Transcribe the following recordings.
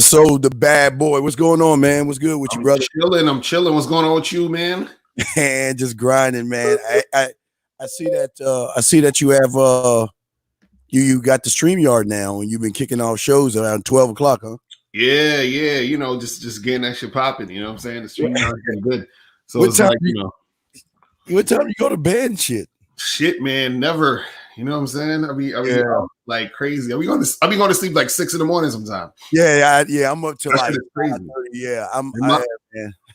So the bad boy, what's going on, man? What's good with you, brother? I'm chilling. What's going on with you, man? And just grinding, man. I see that you have you got the StreamYard now, and you've been kicking off shows around 12 o'clock, huh? Yeah. You know, just getting that shit popping. You know what I'm saying? The StreamYard is getting good. So What it's time like, you know, what time you go to bed and shit? Shit, man, never. You know what I'm saying? I be out like crazy. I be going to sleep like 6 a.m. sometimes. Yeah. I'm up to like crazy. Yeah, man.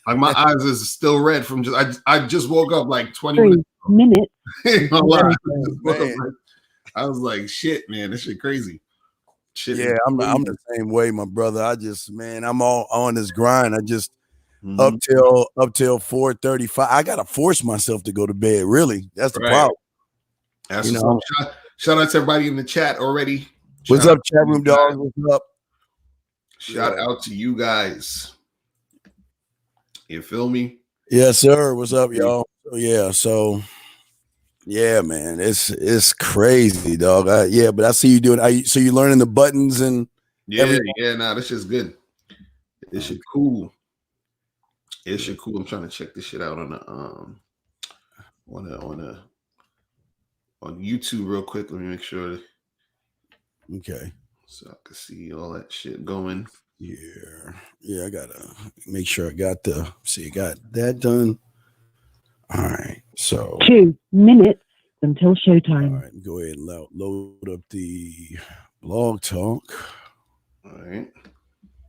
Like my eyes is still red from I just woke up like 20 minutes. I was like, shit, man, this shit crazy. Shit. Yeah, I'm the same way, my brother. I'm all on this grind. I just up till 4:35. I gotta force myself to go to bed. Really, that's the problem. That's shout out to everybody in the chat already. What's up, chat room dogs? What's up? Shout out to you guys. You feel me? Yes, sir. What's up, y'all? Yeah, man, it's crazy, dog. But I see you doing. So you learning the buttons and everything? Nah, this shit's good. This shit cool. It shit cool. I'm trying to check this shit out on the on YouTube real quick. Let me make sure. Okay. So I can see all that shit going. Yeah. I gotta make sure I got that done. All right. So 2 minutes until showtime. All right. Go ahead and load up the blog talk. All right.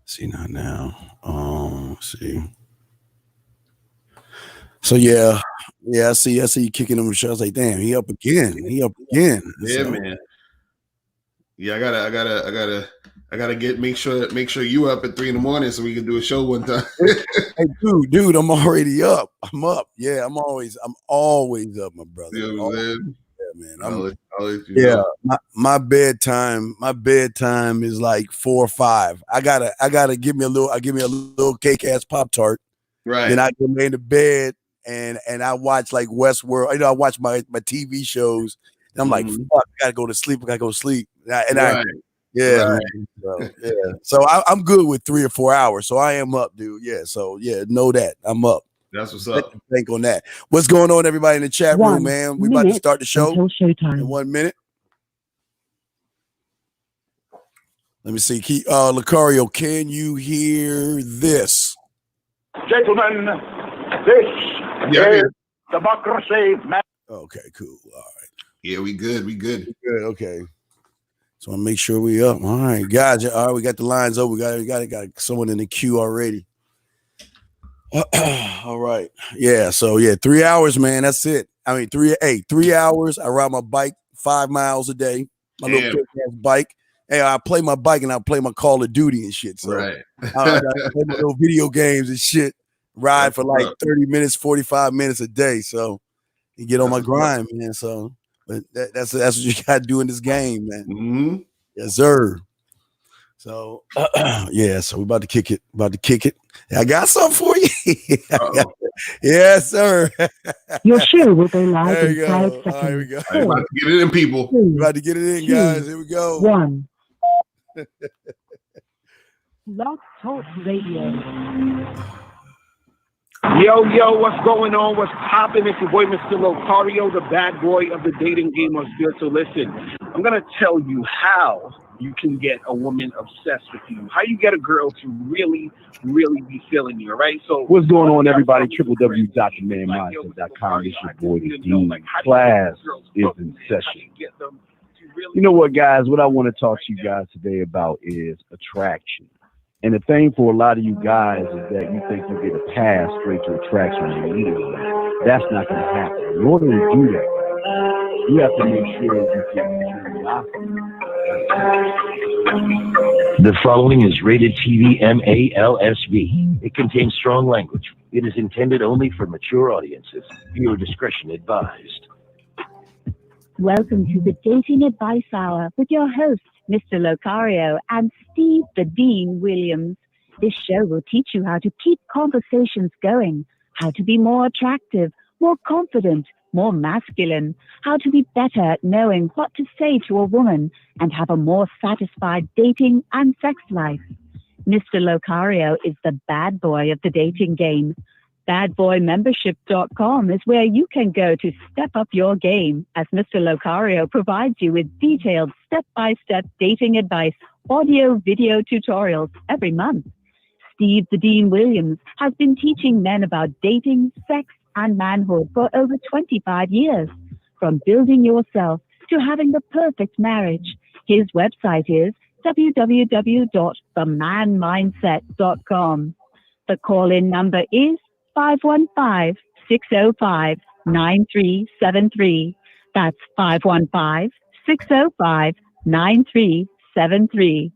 See, not now. Let's see. So yeah, I see you kicking him. I was like, damn, he up again. Yeah, man. Yeah, I gotta make sure you up at 3 a.m. so we can do a show one time. Hey, dude, I'm already up. I'm up. Yeah, I'm always up, my brother. You know what I'm saying? Man, I'll let you know. My bedtime is like 4 or 5. I gotta give me a little cake ass Pop-Tart. Right. Then I go lay in the bed and I watch like Westworld. I watch my TV shows. And I'm like, fuck, I gotta go to sleep. So I'm good with 3 or 4 hours. So I am up, dude. Yeah. So know that I'm up. That's what's up. Think on that. What's going on, everybody in the chat room, man? We about to start the show in 1 minute. Let me see. Locario, can you hear this? Gentlemen, this is democracy. Okay, cool. All right. Yeah, we good. Okay. So I make sure we up. All right, guys. All right, we got the lines up. We got someone in the queue already. All right. Yeah. So 3 hours, man. That's it. I mean, 3 hours. I ride my bike 5 miles a day. My little quick ass bike. Hey, I play my bike and I play my Call of Duty and shit. So I play my little video games and shit. Ride for like 30 minutes, 45 minutes a day. So you get on my grind, man. So but that's what you got to do in this game, man. Mm-hmm. Yes, sir. So so we're about to kick it. I got something for you. Yes, sir. Your show will go live in 5 seconds. All right, here we go. I'm about to get it in, people. We're about to get it in, guys. Here we go. 1. Blog Talk Radio. Yo, what's going on? What's popping? It's your boy, Mr. Locario, the bad boy of the dating game of good. So listen, I'm going to tell you how you can get a woman obsessed with you, how you get a girl to really, really be feeling you, all right? So what's going on, everybody? www.themanmindset.com. It's your boy, the Dean. Class is in session. You know what, guys? What I want to talk to you guys today about is attraction. And the thing for a lot of you guys is that you think you get a pass straight to attraction when you meet a woman. That's not going to happen. In order to do that, you have to make sure you get curiosity. The following is rated TV MALSV. It contains strong language. It is intended only for mature audiences. Viewer discretion advised. Welcome to the Dating Advice Hour with your hosts, Mr. Locario and Steve the Dean Williams. This show will teach you how to keep conversations going, how to be more attractive, more confident, more masculine, how to be better at knowing what to say to a woman, and have a more satisfied dating and sex life. Mr. Locario is the bad boy of the dating game. Badboymembership.com is where you can go to step up your game, as Mr. Locario provides you with detailed step-by-step dating advice, audio, video tutorials every month. Steve the Dean Williams has been teaching men about dating, sex, and manhood for over 25 years. From building yourself to having the perfect marriage. His website is www.themanmindset.com. The call-in number is 515-605-9373. That's 515-605-9373.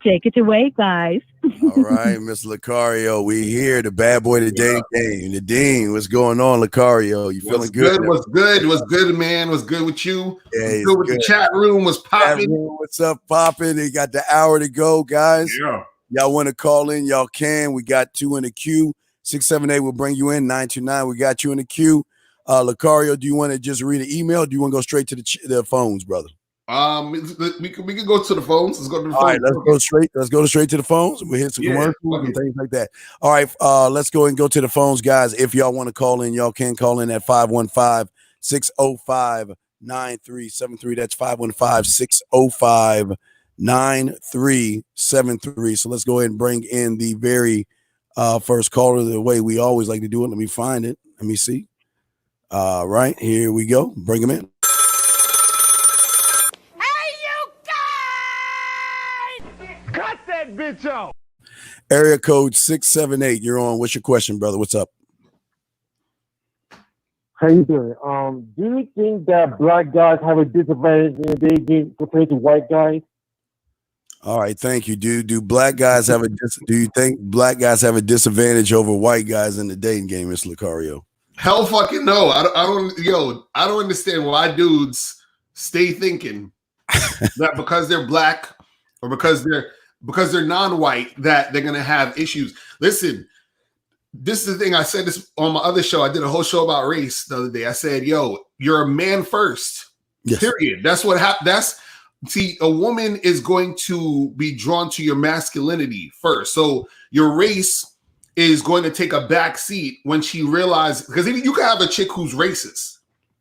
Take it away, guys. All right, Miss Locario, we here, the bad boy of the dating game. The Dean, what's going on, Locario? You feeling good? What's good? What's good, man? What's good with you? Yeah, good with the chat room? Was popping? What's up, popping? They got the hour to go, guys. Yeah. Y'all want to call in? Y'all can. We got 2 in the queue. 678 will bring you in. 929, we got you in the queue. Locario, do you want to just read an email? Or do you want to go straight to the phones, brother? We can go to the phones. Let's go to the phones. All right, let's go straight to the phones. We'll hit some commercials and things like that. All right, let's go and go to the phones, guys. If y'all want to call in, y'all can call in at 515-605-9373. That's 515-605-9373. So let's go ahead and bring in the very first caller the way we always like to do it. Let me find it. Let me see. Right, here we go. Bring him in. Cut that bitch off. Area code 678. You're on. What's your question, brother? What's up? How you doing? Do you think that black guys have a disadvantage in the dating compared to white guys? All right, thank you, dude. Do you think black guys have a disadvantage over white guys in the dating game, Mr. Locario? Hell fucking no. I don't understand why dudes stay thinking that because they're black or because they're non-white that they're gonna have issues. Listen, this is the thing. I said this on my other show. I did a whole show about race the other day. I said, yo, you're a man first. Yes. Period. That's what happened. See, a woman is going to be drawn to your masculinity first. So your race is going to take a back seat when she realizes, because you can have a chick who's racist.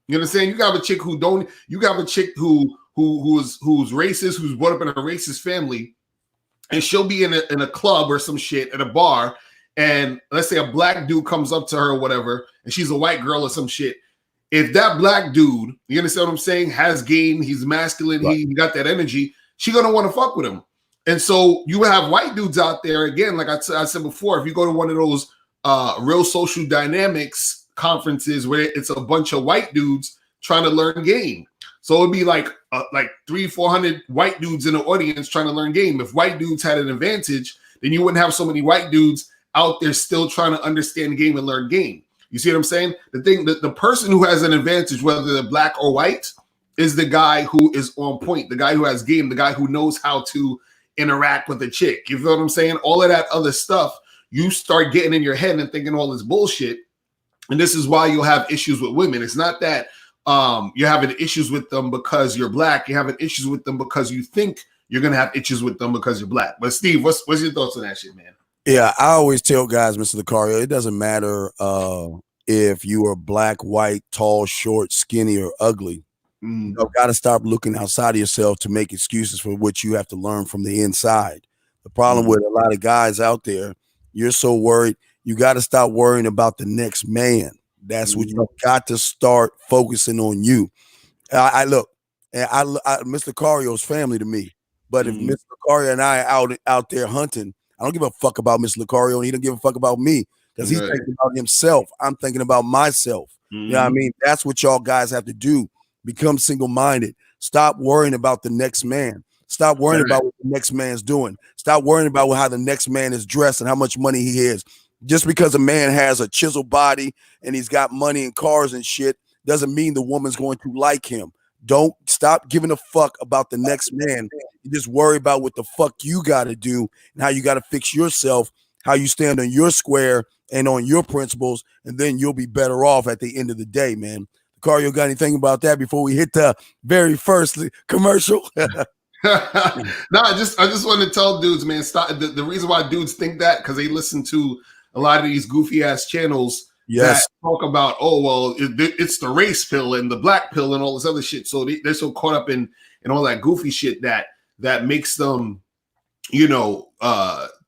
You know what I'm saying? You can have a chick who don't, you can have a chick who's racist, who's brought up in a racist family, and she'll be in a club or some shit at a bar, and let's say a black dude comes up to her or whatever, and she's a white girl or some shit. If that black dude, you understand what I'm saying, has game, he's masculine, right, he got that energy, she gonna want to fuck with him. And so you have white dudes out there, again, like I said before, if you go to one of those real social dynamics conferences where it's a bunch of white dudes trying to learn game. So it'd be like 300-400 white dudes in the audience trying to learn game. If white dudes had an advantage, then you wouldn't have so many white dudes out there still trying to understand the game and learn game. You see what I'm saying? The thing that the person who has an advantage, whether they're black or white, is the guy who is on point, the guy who has game, the guy who knows how to interact with a chick. You feel what I'm saying? All of that other stuff, you start getting in your head and thinking all this bullshit. And this is why you'll have issues with women. It's not that you're having issues with them because you're black. You're having issues with them because you think you're going to have issues with them because you're black. But Steve, what's your thoughts on that shit, man? Yeah, I always tell guys, Mr. Locario, it doesn't matter if you are black, white, tall, short, skinny, or ugly. You've got to stop looking outside of yourself to make excuses for what you have to learn from the inside. The problem with a lot of guys out there, you're so worried. You got to stop worrying about the next man. That's what you've got to start focusing on you. Look, Mr. Locario's family to me. But if Mr. Locario and I are out there hunting, I don't give a fuck about Mr. Locario, and he don't give a fuck about me because he's thinking about himself. I'm thinking about myself. You know what I mean? That's what y'all guys have to do. Become single-minded. Stop worrying about the next man. Stop worrying about what the next man's doing. Stop worrying about how the next man is dressed and how much money he has. Just because a man has a chiseled body and he's got money and cars and shit doesn't mean the woman's going to like him. Don't stop giving a fuck about the next man. You just worry about what the fuck you got to do and how you got to fix yourself, how you stand on your square and on your principles, and then you'll be better off at the end of the day, man. Locario got anything about that before we hit the very first commercial? No, I just want to tell dudes, man, stop. The reason why dudes think that because they listen to a lot of these goofy ass channels that talk about, oh well, it's the race pill and the black pill and all this other shit. So they're so caught up in all that goofy shit that makes them,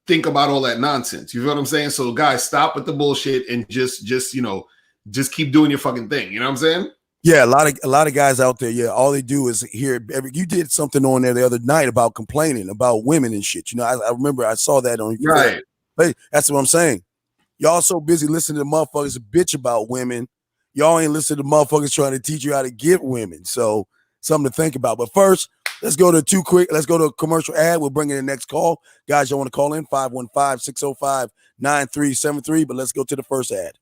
think about all that nonsense. You feel what I'm saying? So guys, stop with the bullshit and just keep doing your fucking thing. You know what I'm saying? Yeah, a lot of guys out there, all they do is hear you did something on there the other night about complaining about women and shit. I remember I saw that on right. But that's what I'm saying. Y'all so busy listening to motherfuckers bitch about women. Y'all ain't listening to motherfuckers trying to teach you how to get women. So something to think about. But first, let's go to a commercial ad. We'll bring in the next call. Guys, y'all want to call in 515-605-9373, but let's go to the first ad.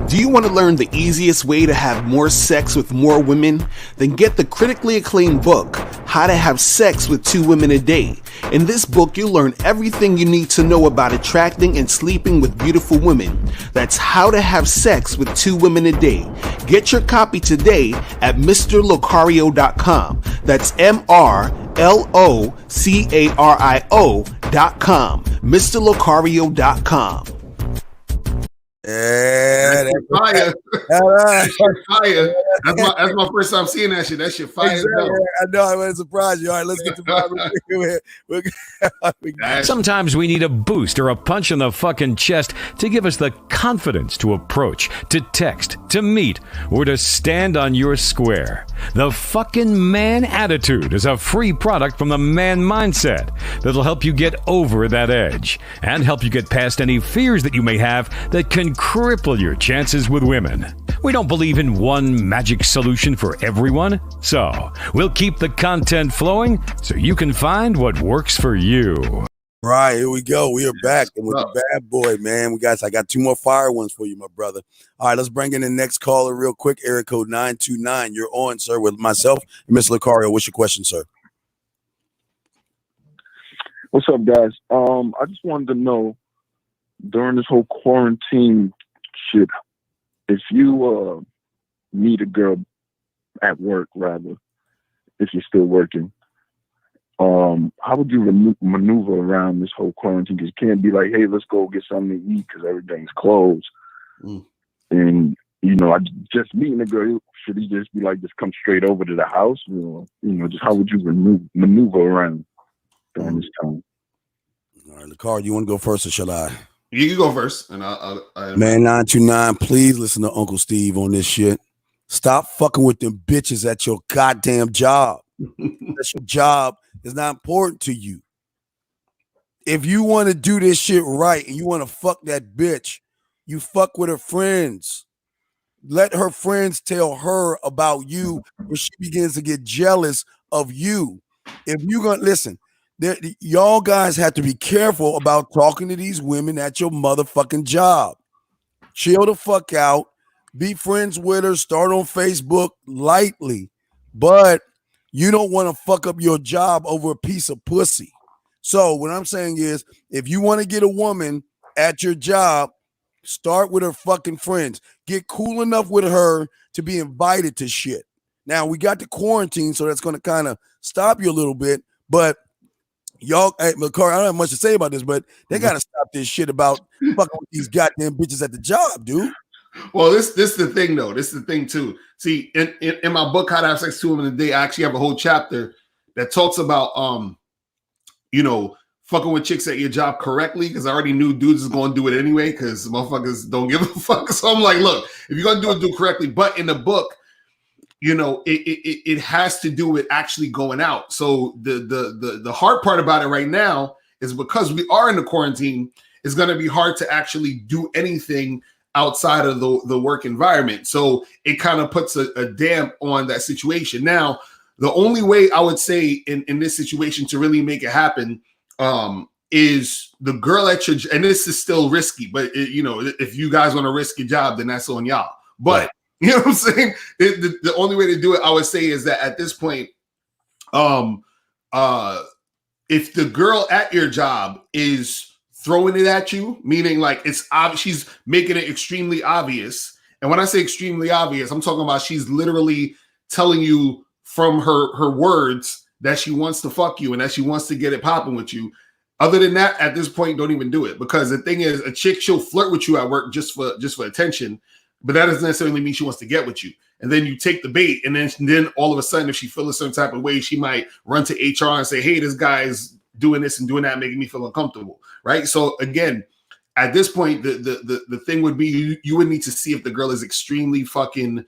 Do you want to learn the easiest way to have more sex with more women? Then get the critically acclaimed book, How to Have Sex with 2 Women a Day. In this book, you'll learn everything you need to know about attracting and sleeping with beautiful women. That's How to Have Sex with 2 Women a Day. Get your copy today at MrLocario.com. That's MrLocario.com. MrLocario.com. Yeah, that's fire. That's fire. That's my first time seeing that shit. That shit fire. Exactly. I know I wasn't surprised you. All right, let's get to Sometimes we need a boost or a punch in the fucking chest to give us the confidence to approach, to text, to meet, or to stand on your square. The fucking man attitude is a free product from the Man Mindset that'll help you get over that edge and help you get past any fears that you may have that can cripple your chances with women. We don't believe in one magic solution for everyone, so we'll keep the content flowing so you can find what works for you. Right, here we go. We are back and with the bad boy, man. I got 2 more fire ones for you, my brother. All right, let's bring in the next caller real quick. Area code 929. You're on, sir, with myself and Mr. Locario. What's your question, sir? What's up, guys? I just wanted to know, during this whole quarantine shit, if you meet a girl at work, rather, if you're still working, how would you maneuver around this whole quarantine? Because you can't be like, hey, let's go get something to eat because everything's closed. And, I just meeting a girl, should he just be like, just come straight over to the house? Just how would you maneuver around during this time? All right, Locario, you want to go first or shall I? You can go first. And Man, 929, please listen to Uncle Steve on this shit. Stop fucking with them bitches at your goddamn job. That's your job. Is not important to you. If you want to do this shit right and you want to fuck that bitch, you fuck with her friends. Let her friends tell her about you when she begins to get jealous of you. If you're going to listen, y'all guys have to be careful about talking to these women at your motherfucking job. Chill the fuck out. Be friends with her. Start on Facebook lightly. But you don't want to fuck up your job over a piece of pussy. So what I'm saying is, if you want to get a woman at your job, start with her fucking friends. Get cool enough with her to be invited to shit. Now, we got the quarantine, so that's going to kind of stop you a little bit. But y'all, hey, Locario, I don't have much to say about this, but they got to stop this shit about fucking with these goddamn bitches at the job, dude. Well, this is the thing, though. This is the thing, too. See, in my book, How to Have Sex 2 Women a Day, I actually have a whole chapter that talks about, fucking with chicks at your job correctly, because I already knew dudes is going to do it anyway, because motherfuckers don't give a fuck. So I'm like, look, if you're going to do it correctly. But in the book, it has to do with actually going out. So the hard part about it right now is because we are in the quarantine, it's going to be hard to actually do anything outside of the work environment. So it kind of puts a damp on that situation. Now, the only way I would say in this situation to really make it happen is the girl at your, and this is still risky, but if you guys want to risk your job, then that's on y'all. But you know what I'm saying? The only way to do it, I would say, is that at this point, if the girl at your job is throwing it at you, meaning like it's obvious, she's making it extremely obvious, And when I say extremely obvious, I'm talking about she's literally telling you from her words that she wants to fuck you and that she wants to get it popping with you. Other than that, at this point, don't even do it, because the thing is, a chick, she'll flirt with you at work just for attention, but that doesn't necessarily mean she wants to get with you. And then you take the bait, and then all of a sudden, if she feels a certain type of way, she might run to HR and say, "Hey, this guy's doing this and doing that, making me feel uncomfortable." Right? So again, at this point, the thing would be you would need to see if the girl is extremely fucking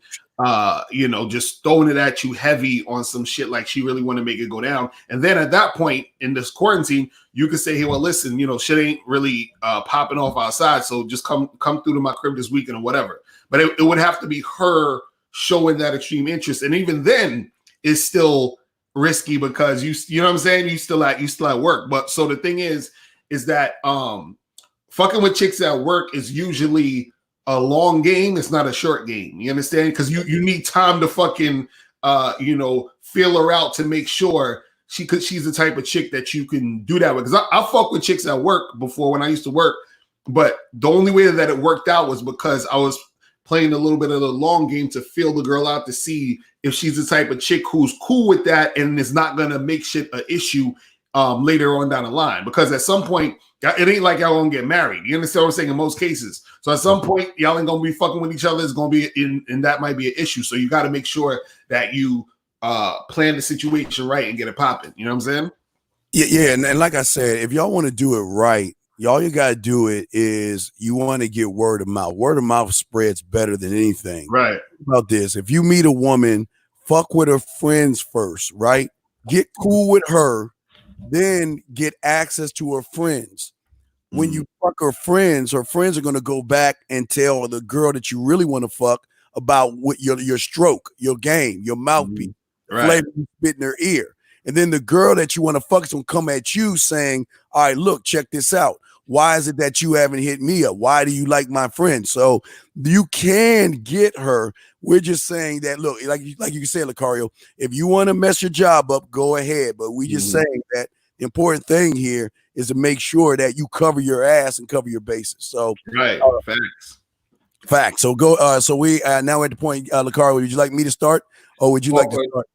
just throwing it at you heavy on some shit, like she really want to make it go down. And then at that point in this quarantine, you could say, "Hey, well, listen, shit ain't really popping off outside, so just come through to my crib this weekend or whatever." But it would have to be her showing that extreme interest, and even then, it's still risky because you know what I'm saying, you still at work. But so the thing is that fucking with chicks at work is usually a long game. It's not a short game. You understand? Because you need time to fucking feel her out to make sure she's the type of chick that you can do that with. Because I fuck with chicks at work before when I used to work, but the only way that it worked out was because I was playing a little bit of the long game to feel the girl out to see if she's the type of chick who's cool with that and is not gonna make shit an issue later on down the line. Because at some point, it ain't like y'all gonna get married. You understand what I'm saying? In most cases, so at some point, y'all ain't gonna be fucking with each other. It's gonna be and that might be an issue. So you got to make sure that you plan the situation right and get it popping. You know what I'm saying? Yeah. And like I said, if y'all want to do it right, all you got to do it is you want to get word of mouth. Word of mouth spreads better than anything. Right. About this, if you meet a woman, fuck with her friends first, right? Get cool with her, then get access to her friends. When you fuck her friends are going to go back and tell the girl that you really want to fuck about what your stroke, your game, your mouthpiece, flavor you spit in her ear. And then the girl that you want to fuck is going to come at you saying, "All right, look, check this out. Why is it that you haven't hit me up? Why do you like my friend?" So you can get her. We're just saying that, look, like you said, Locario, if you want to mess your job up, go ahead. But we just saying that the important thing here is to make sure that you cover your ass and cover your bases. So facts. So go. So we now at the point, Locario, would you like me to start, or would you like to start?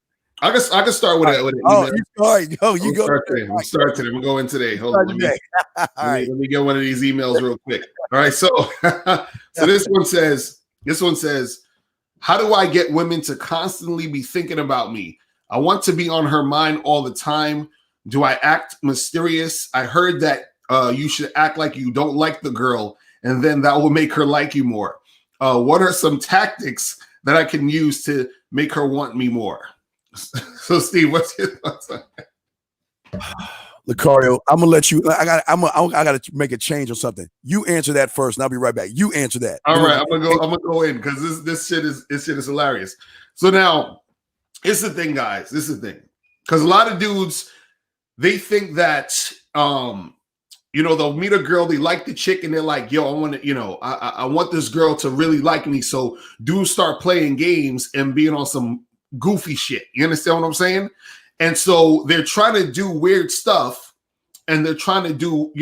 I can start with it. You go. Start today. We're going today. Hold on. Let me get one of these emails real quick. All right. So this one says, "How do I get women to constantly be thinking about me? I want to be on her mind all the time. Do I act mysterious? I heard that you should act like you don't like the girl, and then that will make her like you more. What are some tactics that I can use to make her want me more?" So, Steve, what's your thoughts on that? Locario, I'm gonna let you. I got to make a change or something. You answer that first, and I'll be right back. You answer that. All right, I'm gonna go in because this shit is hilarious. So now, it's the thing, guys. This is the thing, because a lot of dudes, they think that they'll meet a girl, they like the chick, and they're like, "Yo, I want to, I want this girl to really like me." So dudes start playing games and being on some goofy shit. You understand what I'm saying? And so they're trying to do weird stuff, and they're trying to do,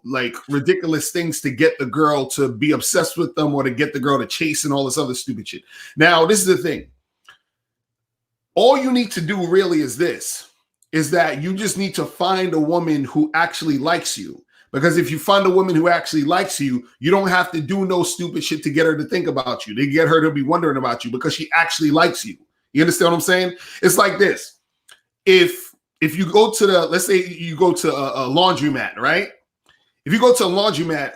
like ridiculous things to get the girl to be obsessed with them or to get the girl to chase and all this other stupid shit. Now, this is the thing. All you need to do really is that you just need to find a woman who actually likes you. Because if you find a woman who actually likes you, you don't have to do no stupid shit to get her to think about you. They get her to be wondering about you because she actually likes you. You understand what I'm saying? It's like this. If you go to let's say you go to a laundromat, right? If you go to a laundromat,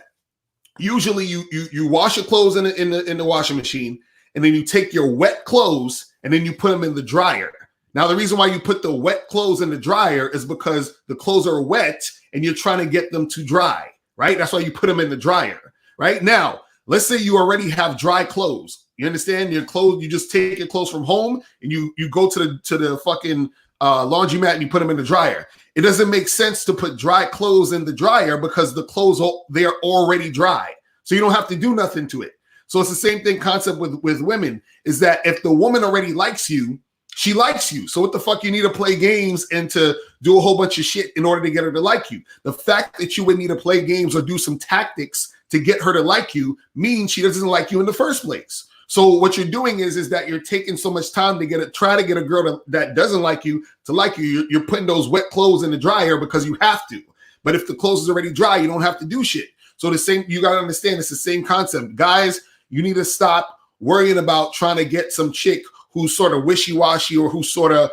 usually you wash your clothes in the washing machine, and then you take your wet clothes and then you put them in the dryer. Now, the reason why you put the wet clothes in the dryer is because the clothes are wet and you're trying to get them to dry, right? That's why you put them in the dryer, right? Now, let's say you already have dry clothes. You understand? Your clothes, you just take your clothes from home and you go to the fucking laundromat and you put them in the dryer. It doesn't make sense to put dry clothes in the dryer because the clothes, they are already dry. So you don't have to do nothing to it. So it's the same thing concept with women, is that if the woman already likes you, she likes you. So what the fuck you need to play games and to do a whole bunch of shit in order to get her to like you? The fact that you would need to play games or do some tactics to get her to like you means she doesn't like you in the first place. So what you're doing is that you're taking so much time to try to get a girl that doesn't like you to like you. You're putting those wet clothes in the dryer because you have to. But if the clothes is already dry, you don't have to do shit. So you got to understand it's the same concept. Guys, you need to stop worrying about trying to get some chick who's sort of wishy-washy or who's sort of,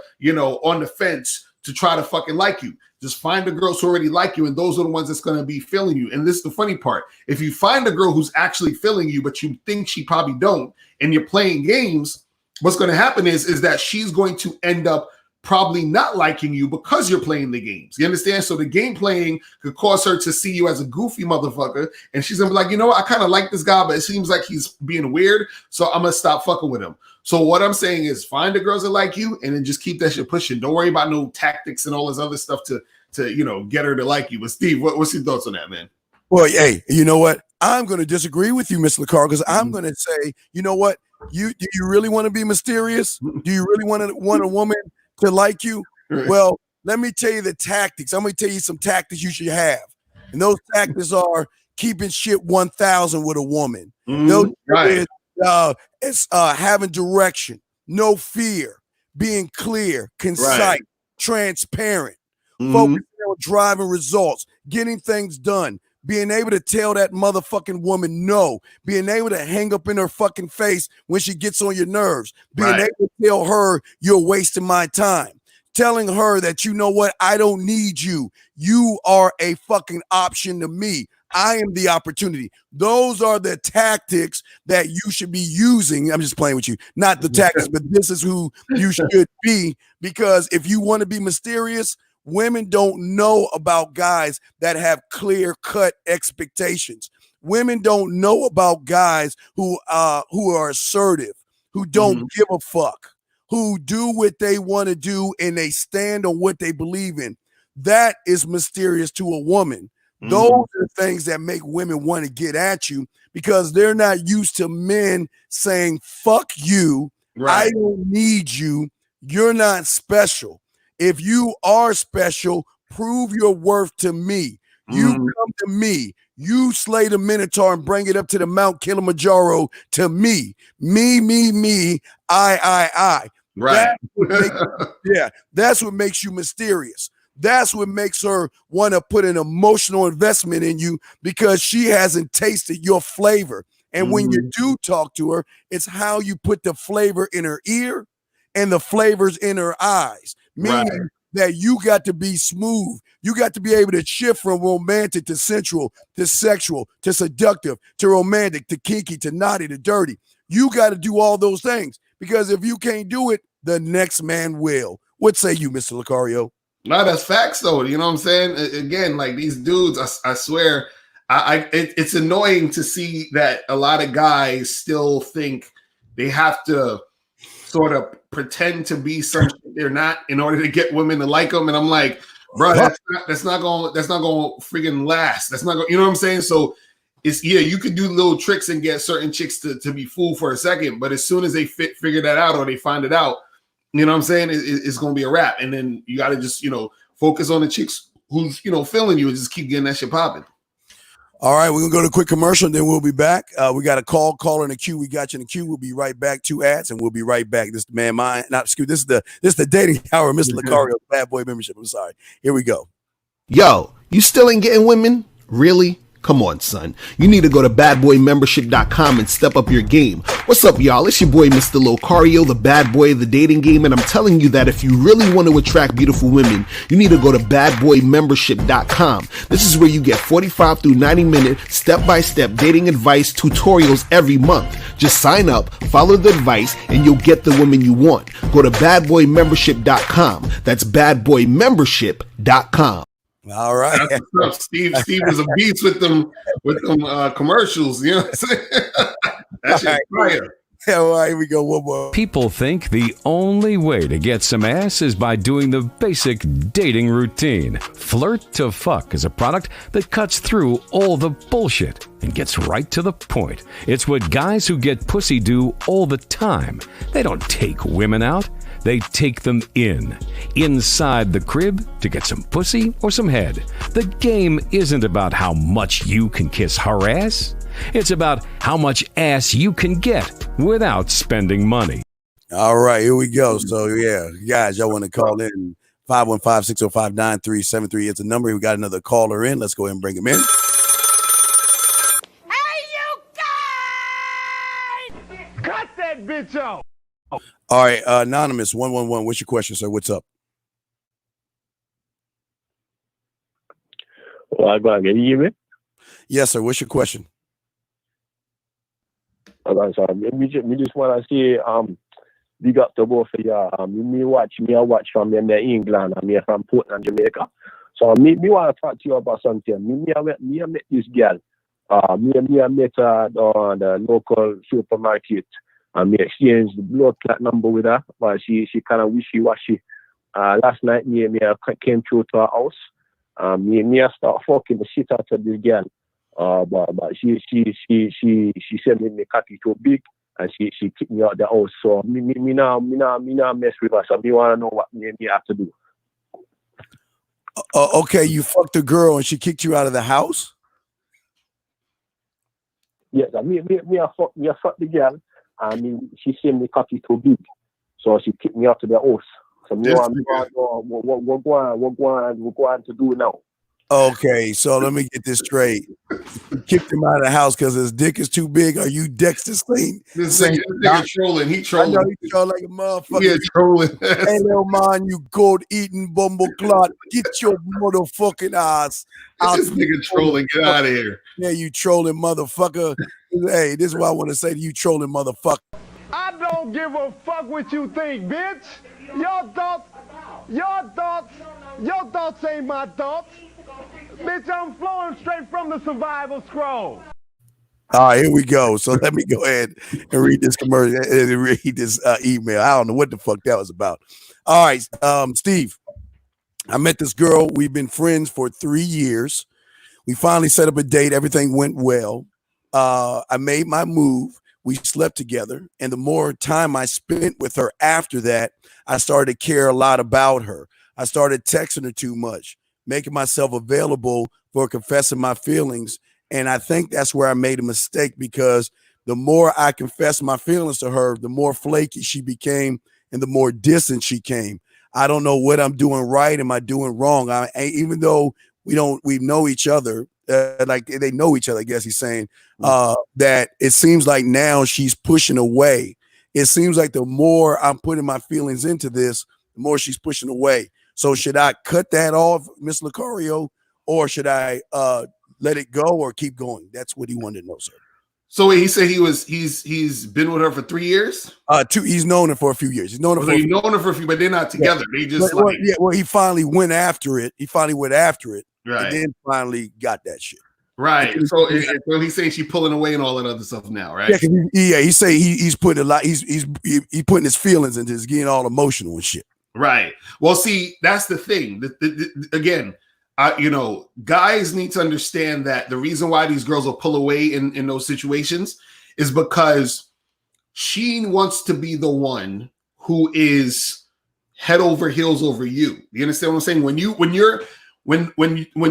on the fence to try to fucking like you. Just find the girls who already like you, and those are the ones that's going to be feeling you. And this is the funny part. If you find a girl who's actually feeling you, but you think she probably don't, and you're playing games, what's going to happen is that she's going to end up probably not liking you because you're playing the games. You understand? So the game playing could cause her to see you as a goofy motherfucker, and she's gonna be like, I kind of like this guy, but it seems like he's being weird, so I'm gonna stop fucking with him. So what I'm saying is find the girls that like you, and then just keep that shit pushing. Don't worry about no tactics and all this other stuff to get her to like you. But Steve, what's your thoughts on that, man? Well, hey, you know what? I'm going to disagree with you, Mr. Locario, because I'm going to say, you know what? Do you really want to be mysterious? Do you really want a woman to like you? Well, let me tell you the tactics. I'm going to tell you some tactics you should have. And those tactics are keeping shit 1,000 with a woman. Those is having direction, no fear, being clear, concise, transparent, focusing on driving results, getting things done, being able to tell that motherfucking woman no, being able to hang up in her fucking face when she gets on your nerves, being able to tell her you're wasting my time, telling her that, you know what, I don't need you. You are a fucking option to me. I am the opportunity. Those are the tactics that you should be using. I'm just playing with you. Not the tactics, but this is who you should be. Because if you want to be mysterious, women don't know about guys that have clear-cut expectations. Women don't know about guys who are assertive, who don't give a fuck, who do what they want to do and they stand on what they believe in. That is mysterious to a woman. Those are the things that make women want to get at you because they're not used to men saying, fuck you, I don't need you, you're not special. If you are special, prove your worth to me. You come to me. You slay the Minotaur and bring it up to the Mount Kilimanjaro to me. Me, I. Right. That's what makes you mysterious. That's what makes her want to put an emotional investment in you because she hasn't tasted your flavor. And when you do talk to her, it's how you put the flavor in her ear and the flavors in her eyes, meaning that you got to be smooth. You got to be able to shift from romantic to sensual, to sexual, to seductive, to romantic, to kinky, to naughty, to dirty. You got to do all those things because if you can't do it, the next man will. What say you, Mr. Locario? No, that's facts though. You know what I'm saying? Again, like these dudes, I swear, it's annoying to see that a lot of guys still think they have to sort of pretend to be something they're not in order to get women to like them. And I'm like, bro, that's not going to friggin' last. That's not going, you know what I'm saying? So it's, you could do little tricks and get certain chicks to be fooled for a second, but as soon as they figure that out or they find it out, you know what I'm saying? It's going to be a wrap. And then you got to just, focus on the chicks who's, feeling you and just keep getting that shit popping. All right, we're going to go to a quick commercial and then we'll be back. We got a call in the queue. We got you in the queue. We'll be right back. 2 ads and we'll be right back. This is the man mind. This is the dating hour, Mr. Locario, Bad Boy Membership. I'm sorry. Here we go. Yo, you still ain't getting women? Really? Come on, son. You need to go to badboymembership.com and step up your game. What's up, y'all? It's your boy, Mr. Locario, the bad boy of the dating game, and I'm telling you that if you really want to attract beautiful women, you need to go to badboymembership.com. This is where you get 45 through 90-minute step-by-step dating advice tutorials every month. Just sign up, follow the advice, and you'll get the woman you want. Go to badboymembership.com. That's badboymembership.com. All right. Steve is a beast with them commercials. You know what I'm saying? That's fire. All right, here we go. One more. People think the only way to get some ass is by doing the basic dating routine. Flirt to Fuck is a product that cuts through all the bullshit and gets right to the point. It's what guys who get pussy do all the time. They don't take women out. They take them inside the crib to get some pussy or some head. The game isn't about how much you can kiss her ass. It's about how much ass you can get without spending money. All right, here we go. So, yeah, guys, y'all want to call in 515-605-9373. It's a number. We got another caller in. Let's go ahead and bring him in. Cut that bitch off. All right, Anonymous 111. What's your question, sir? What's up? Well, can you hear me? Yes, sir. What's your question? Okay, so me just want to say, big up to both of y'all. I watch from them in England, and me from Portland, Jamaica. So me want to talk to you about something. Me met this girl. Me met her on the local supermarket, and me exchanged the blood clot number with her, but she kind of wishy-washy. Last night me came through to her house. Me start fucking the shit out of this girl. But she said me cocky too big, and she kicked me out the house. So me now mess with her. So me wanna know what me have to do. Okay, you fucked a girl and she kicked you out of the house? Yes, me fuck the girl, and she said me cocky too big, so she kicked me out of the house. So me want to know what going to do now. Okay, so let me get this straight. You kicked him out of the house because his dick is too big. Are you Dexter Slade? This nigga trolling. He trolling. I know he troll like a motherfucker. Yeah, trolling. Hey, little man, you goat-eating bumble clot. Get your motherfucking ass out. This nigga trolling. Get out of here. Yeah, you trolling motherfucker. Hey, this is what I want to say to you, trolling motherfucker. I don't give a fuck what you think, bitch. Your thoughts ain't my thoughts. Bitch, I'm flowing straight from the survival scroll. All right, here we go. So let me go ahead and read this commercial and read this email. I don't know what the fuck that was about. All right, Steve, I met this girl. We've been friends for 3 years. We finally set up a date. Everything went well. I made my move. We slept together. And the more time I spent with her after that, I started to care a lot about her. I started texting her too much, making myself available for confessing my feelings. And I think that's where I made a mistake, because the more I confessed my feelings to her, the more flaky she became and the more distant she came. I don't know what I'm doing right. Am I doing wrong? Even though we know each other, like they know each other, I guess he's saying, that it seems like now she's pushing away. It seems like the more I'm putting my feelings into this, the more she's pushing away. So should I cut that off, Miss Locario, or should I let it go or keep going? That's what he wanted to know, sir. So he said he's been with her for 3 years? He's known her for a few years. He's known her for a few, but they're not together. Yeah. They just he finally went after it. Right. And then finally got that shit. Right. So he's saying she's pulling away and all that other stuff now, right? Yeah, he's saying he's putting a lot, he's putting his feelings into this, getting all emotional and shit. Right. Well, see, that's the thing. Again, guys need to understand that the reason why these girls will pull away in those situations is because she wants to be the one who is head over heels over you. You understand what I'm saying? When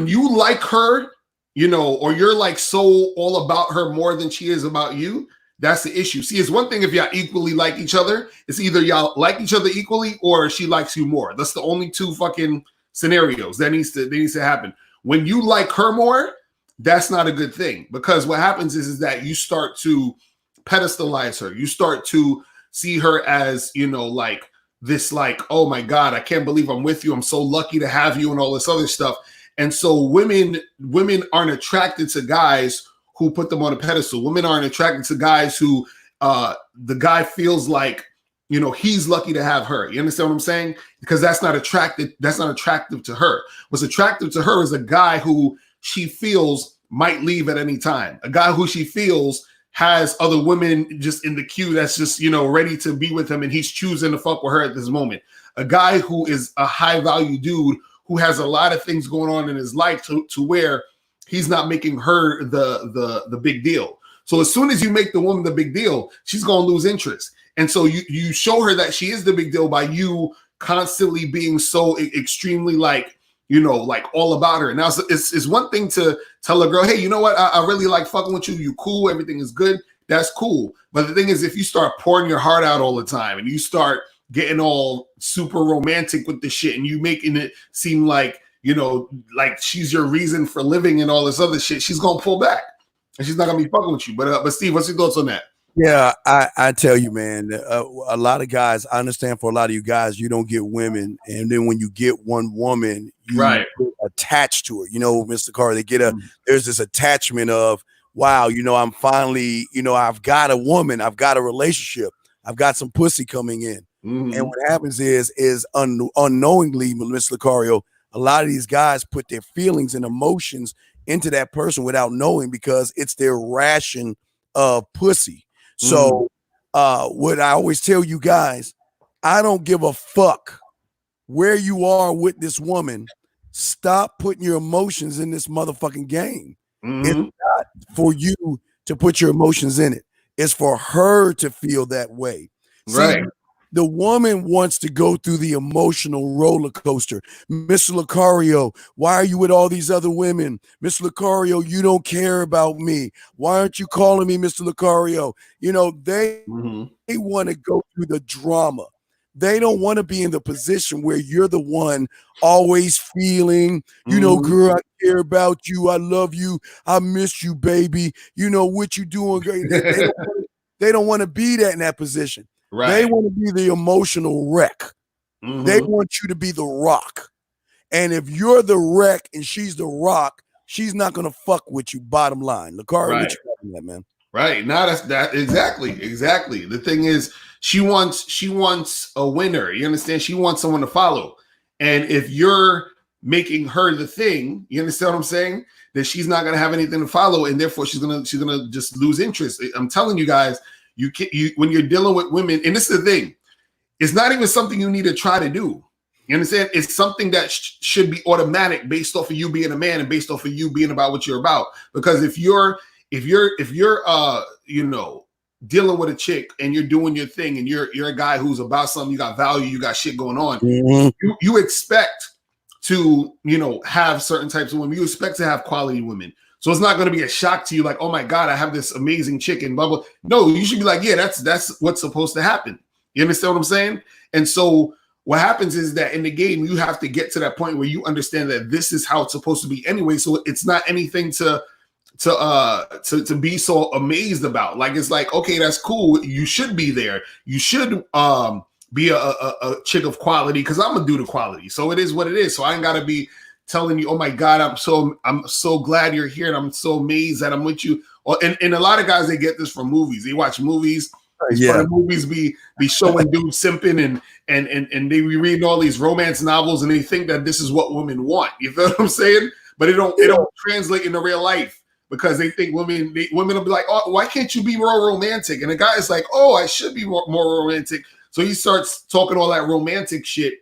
you like her, or you're like so all about her more than she is about you, that's the issue. See, it's one thing if y'all equally like each other. It's either y'all like each other equally or she likes you more. That's the only two fucking scenarios that needs to happen. When you like her more, that's not a good thing, because what happens is that you start to pedestalize her. You start to see her as, like this, like, oh my God, I can't believe I'm with you. I'm so lucky to have you and all this other stuff. And so women aren't attracted to guys who put them on a pedestal. Women aren't attracted to guys who the guy feels like, he's lucky to have her. You understand what I'm saying? Because that's not attractive to her. What's attractive to her is a guy who she feels might leave at any time. A guy who she feels has other women just in the queue that's just, ready to be with him, and he's choosing to fuck with her at this moment. A guy who is a high value dude who has a lot of things going on in his life to where he's not making her the big deal. So as soon as you make the woman the big deal, she's going to lose interest. And so you show her that she is the big deal by you constantly being so extremely like, like all about her. Now it's one thing to tell a girl, hey, you know what? I really like fucking with you. You cool. Everything is good. That's cool. But the thing is, if you start pouring your heart out all the time and you start getting all super romantic with the shit and you making it seem like, like she's your reason for living and all this other shit, she's going to pull back and she's not going to be fucking with you. But Steve, what's your thoughts on that? Yeah, I tell you, man, a lot of guys, I understand for a lot of you guys, you don't get women. And then when you get one woman, you get attached to her. Mr. Carr, there's this attachment of, wow, I'm finally, I've got a woman, I've got a relationship, I've got some pussy coming in. And what happens is unknowingly, Mr. Locario, a lot of these guys put their feelings and emotions into that person without knowing, because it's their ration of pussy. So what I always tell you guys, I don't give a fuck where you are with this woman. Stop putting your emotions in this motherfucking game. It's not for you to put your emotions in it. It's for her to feel that way. See, the woman wants to go through the emotional roller coaster. Mr. Locario, why are you with all these other women? Mr. Locario, you don't care about me. Why aren't you calling me Mr. Locario? They want to go through the drama. They don't want to be in the position where you're the one always feeling, girl, I care about you. I love you. I miss you, baby. What you doing? They don't want to be in that position. They want to be the emotional wreck. They want you to be the rock. And if you're the wreck and she's the rock, she's not going to fuck with you, bottom line. Locario, what you talking about, man? Right. Now that's exactly. The thing is, she wants a winner. You understand? She wants someone to follow. And if you're making her the thing, you understand what I'm saying? That she's not going to have anything to follow, and therefore she's gonna just lose interest. I'm telling you guys, you when you're dealing with women, and this is the thing, it's not even something you need to try to do. You understand? It's something that should be automatic based off of you being a man and based off of you being about what you're about. Because if you're dealing with a chick and you're doing your thing and you're a guy who's about something, you got value, you got shit going on, you expect to have certain types of women. You expect to have quality women. So it's not going to be a shock to you, like, oh my God, I have this amazing chick and blah, blah. No, you should be like, yeah, that's what's supposed to happen. You understand what I'm saying? And so what happens is that in the game, you have to get to that point where you understand that this is how it's supposed to be anyway. So it's not anything to be so amazed about. Like, it's like, okay, that's cool. You should be there. You should be a chick of quality, because I'm gonna do the quality. So it is what it is. So I ain't gotta be telling you, oh my God, I'm so glad you're here and I'm so amazed that I'm with you. And a lot of guys, they get this from movies. They watch movies. The movies be showing dudes simping and they be reading all these romance novels and they think that this is what women want. You feel what I'm saying? But it don't translate into real life, because they think women will be like, oh, why can't you be more romantic? And the guy is like, oh, I should be more romantic. So he starts talking all that romantic shit.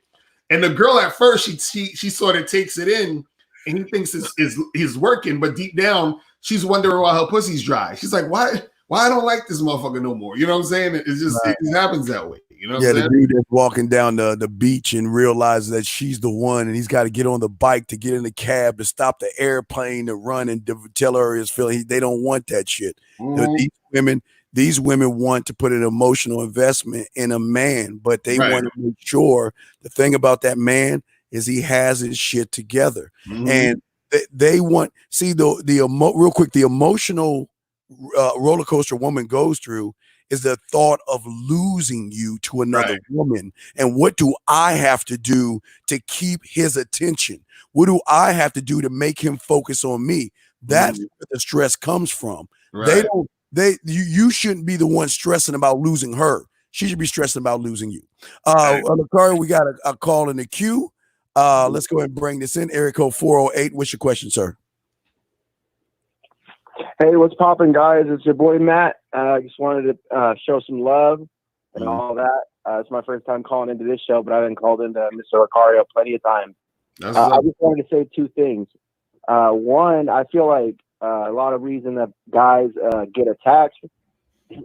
And the girl at first, she sort of takes it in and he thinks is working, but deep down, she's wondering why her pussy's dry. She's like, why I don't like this motherfucker no more? You know what I'm saying? It just happens that way. You know what I'm saying? The dude that's walking down the beach and realizes that she's the one, and he's got to get on the bike to get in the cab to stop the airplane to run and to tell her his feeling. They don't want that shit. These women want to put an emotional investment in a man, but they want to make sure the thing about that man is he has his shit together. And they want, see, real quick, the emotional roller coaster woman goes through is the thought of losing you to another woman. And what do I have to do to keep his attention? What do I have to do to make him focus on me? That's where the stress comes from. You shouldn't be the one stressing about losing her. She should be stressing about losing you. Locario, we got a call in the queue. Let's go ahead and bring this in. Area code 408. What's your question, sir? Hey, what's popping, guys? It's your boy Matt. I just wanted to show some love and all that. It's my first time calling into this show, but I've been called into Mr. Locario plenty of times. I just wanted to say two things. One, I feel like a lot of reason that guys get attached,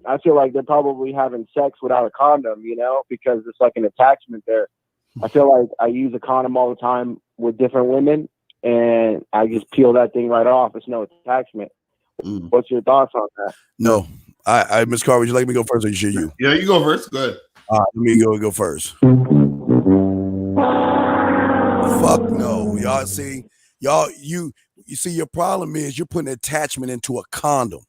I feel like they're probably having sex without a condom, because it's like an attachment there. I feel like I use a condom all the time with different women, and I just peel that thing right off. It's no attachment. What's your thoughts on that? No, I Miss Carr, would you like me to go first, or should you? Yeah, you go first. Go ahead. Let me go first. Fuck no, y'all. See, you see, your problem is you're putting attachment into a condom.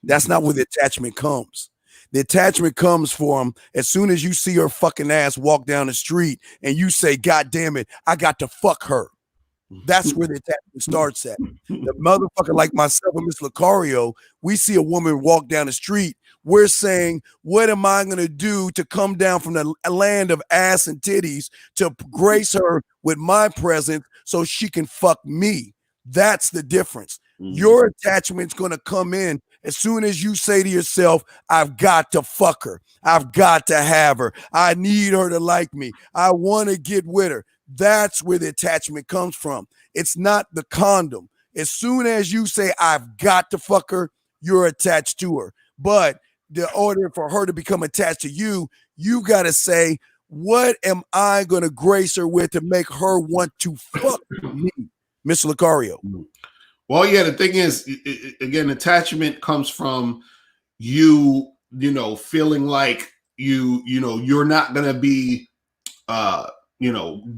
That's not where the attachment comes. The attachment comes from as soon as you see her fucking ass walk down the street and you say, God damn it, I got to fuck her. That's where the attachment starts at. The motherfucker like myself and Miss Locario, we see a woman walk down the street. We're saying, what am I going to do to come down from the land of ass and titties to grace her with my presence so she can fuck me? That's the difference. Your attachment's going to come in as soon as you say to yourself, I've got to fuck her. I've got to have her. I need her to like me. I want to get with her. That's where the attachment comes from. It's not the condom. As soon as you say, I've got to fuck her, you're attached to her. But the order for her to become attached to you, you got to say, what am I going to grace her with to make her want to fuck me? Mr. Locario. Well, yeah, the thing is, again, attachment comes from you feeling like you're not going to be,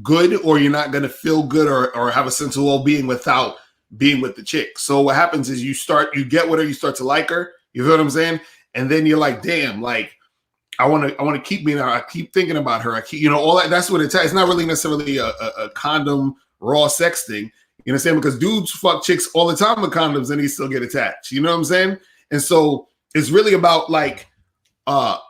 good, or you're not going to feel good or have a sense of well-being without being with the chick. So what happens is you get with her, you start to like her. You feel what I'm saying? And then you're like, damn, like I want to keep being her. I keep thinking about her. I keep, all that. That's what it's not really necessarily a condom raw sex thing. You understand? Because dudes fuck chicks all the time with condoms and they still get attached. You know what I'm saying? And so it's really about like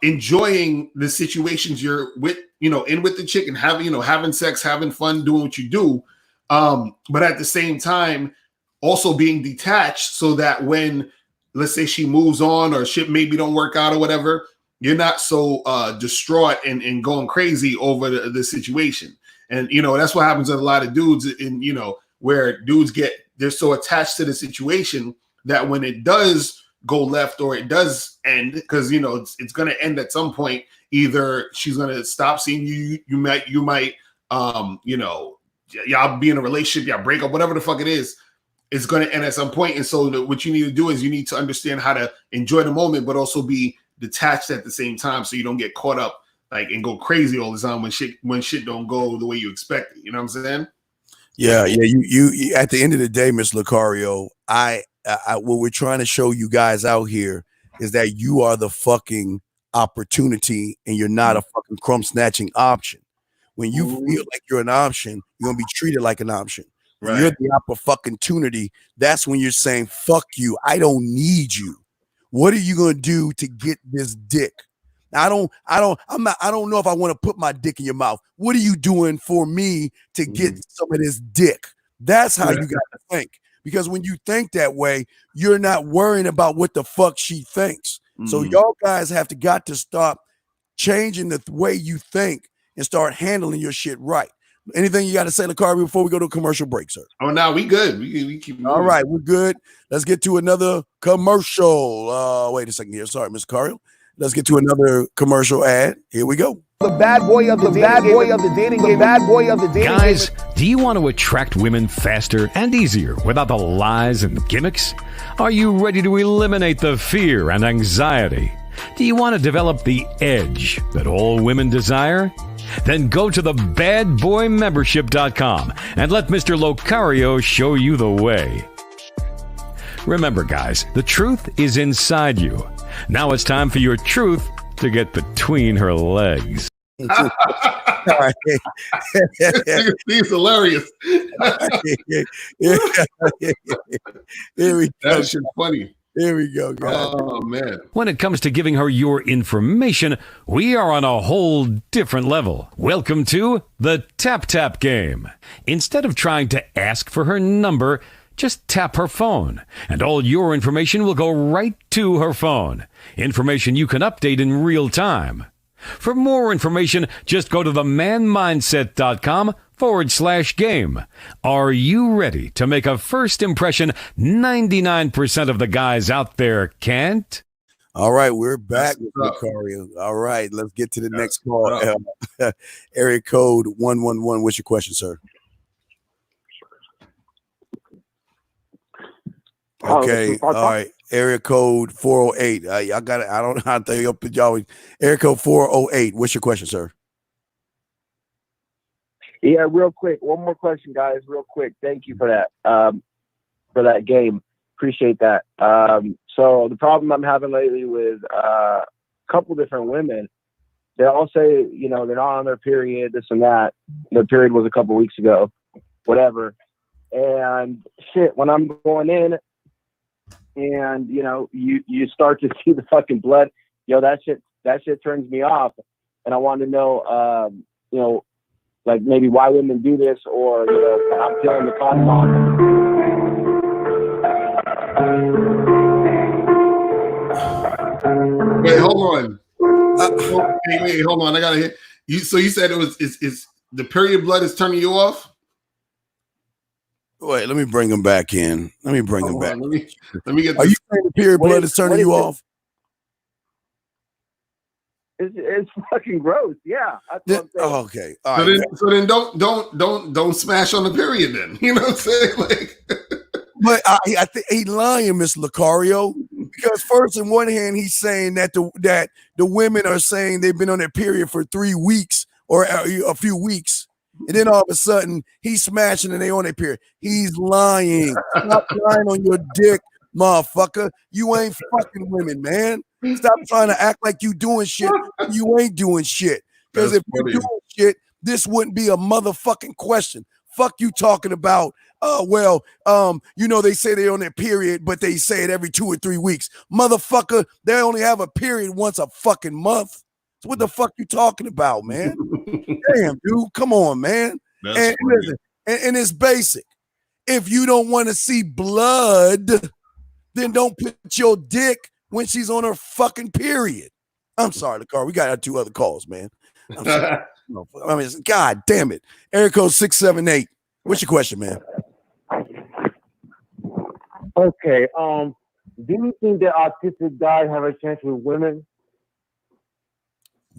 enjoying the situations you're with, in with the chick and having sex, having fun, doing what you do. But at the same time, also being detached so that when, let's say she moves on or shit maybe don't work out or whatever, you're not so distraught and going crazy over the situation. And, that's what happens with a lot of dudes where dudes they're so attached to the situation that when it does go left or it does end, because it's going to end at some point. Either she's going to stop seeing you, you might y'all be in a relationship, y'all break up, whatever the fuck it is, it's going to end at some point. And so what you need to do is you need to understand how to enjoy the moment, but also be detached at the same time, so you don't get caught up like and go crazy all the time when shit don't go the way you expect it. You know what I'm saying? Yeah. You at the end of the day, Miss Locario, what we're trying to show you guys out here is that you are the fucking opportunity and you're not a fucking crumb snatching option. When you feel like you're an option, you're gonna be treated like an option. When you're the opportunity, that's when you're saying, fuck you, I don't need you. What are you gonna do to get this dick? I don't know if I want to put my dick in your mouth. What are you doing for me to get some of this dick? That's how you got to think. Because when you think that way, you're not worrying about what the fuck she thinks. So y'all guys got to stop changing the way you think and start handling your shit right. Anything you got to say, Locario, before we go to a commercial break, sir? Oh, no, we good. We keep moving. All right, we're good. Let's get to another commercial. Wait a second here. Sorry, Mr. Locario. Let's get to another commercial ad. Here we go. The bad boy of the dating game. Guys, do you want to attract women faster and easier without the lies and gimmicks? Are you ready to eliminate the fear and anxiety? Do you want to develop the edge that all women desire? Then go to the badboymembership.com and let Mr. Locario show you the way. Remember, guys, the truth is inside you. Now it's time for your truth to get between her legs. He's hilarious. That shit's funny. Here we go, guys. Oh, man. When it comes to giving her your information, we are on a whole different level. Welcome to the Tap Tap game. Instead of trying to ask for her number, just tap her phone, and all your information will go right to her phone. Information you can update in real time. For more information, just go to themanmindset.com/game. Are you ready to make a first impression 99% of the guys out there can't? All right, we're back with Locario. All right, let's get to the next call. Area code 111. What's your question, sir? Okay, all right. Area code 408. I got it. I don't know how to tell you up to y'all. Area code 408. What's your question, sir? Yeah, real quick. One more question, guys. Real quick. Thank you for that game. Appreciate that. So the problem I'm having lately with a couple different women, they all say, you know, they're not on their period, this and that. Their period was a couple weeks ago, whatever. And shit, when I'm going in and, you know, you start to see the fucking blood, yo, that shit turns me off. And I want to know, you know, like maybe why women do this, or, you know, I'm feeling the cotton on. Wait, hold on. Wait, hold on. I gotta hit you. So you said it's the period blood is turning you off? Wait, let me bring him back in. Let me bring him back. Let me get. Are you saying the period blood is turning you off? It's fucking gross. Yeah. That's what I'm saying. Okay. All right. So then don't smash on the period then. You know what I'm saying? Like, but I think he's lying, Miss Locario, because first in one hand he's saying that the women are saying they've been on their period for 3 weeks or a few weeks, and then all of a sudden he's smashing and they on their period. He's lying. Stop lying on your dick, motherfucker. You ain't fucking women, man. Stop trying to act like you doing shit. You ain't doing shit. Because if you're doing shit, this wouldn't be a motherfucking question. Fuck you talking about, you know, they say they're on their period, but they say it every 2 or 3 weeks. Motherfucker, they only have a period once a fucking month. So what the fuck you talking about, man? Damn, dude, come on, man. And listen, and it's basic. If you don't want to see blood, then don't put your dick when she's on her fucking period. I'm sorry, Locario. We got 2 other calls, man. I'm sorry. I mean, God damn it. Area code 678. What's your question, man? Okay. Do you think that autistic guys have a chance with women?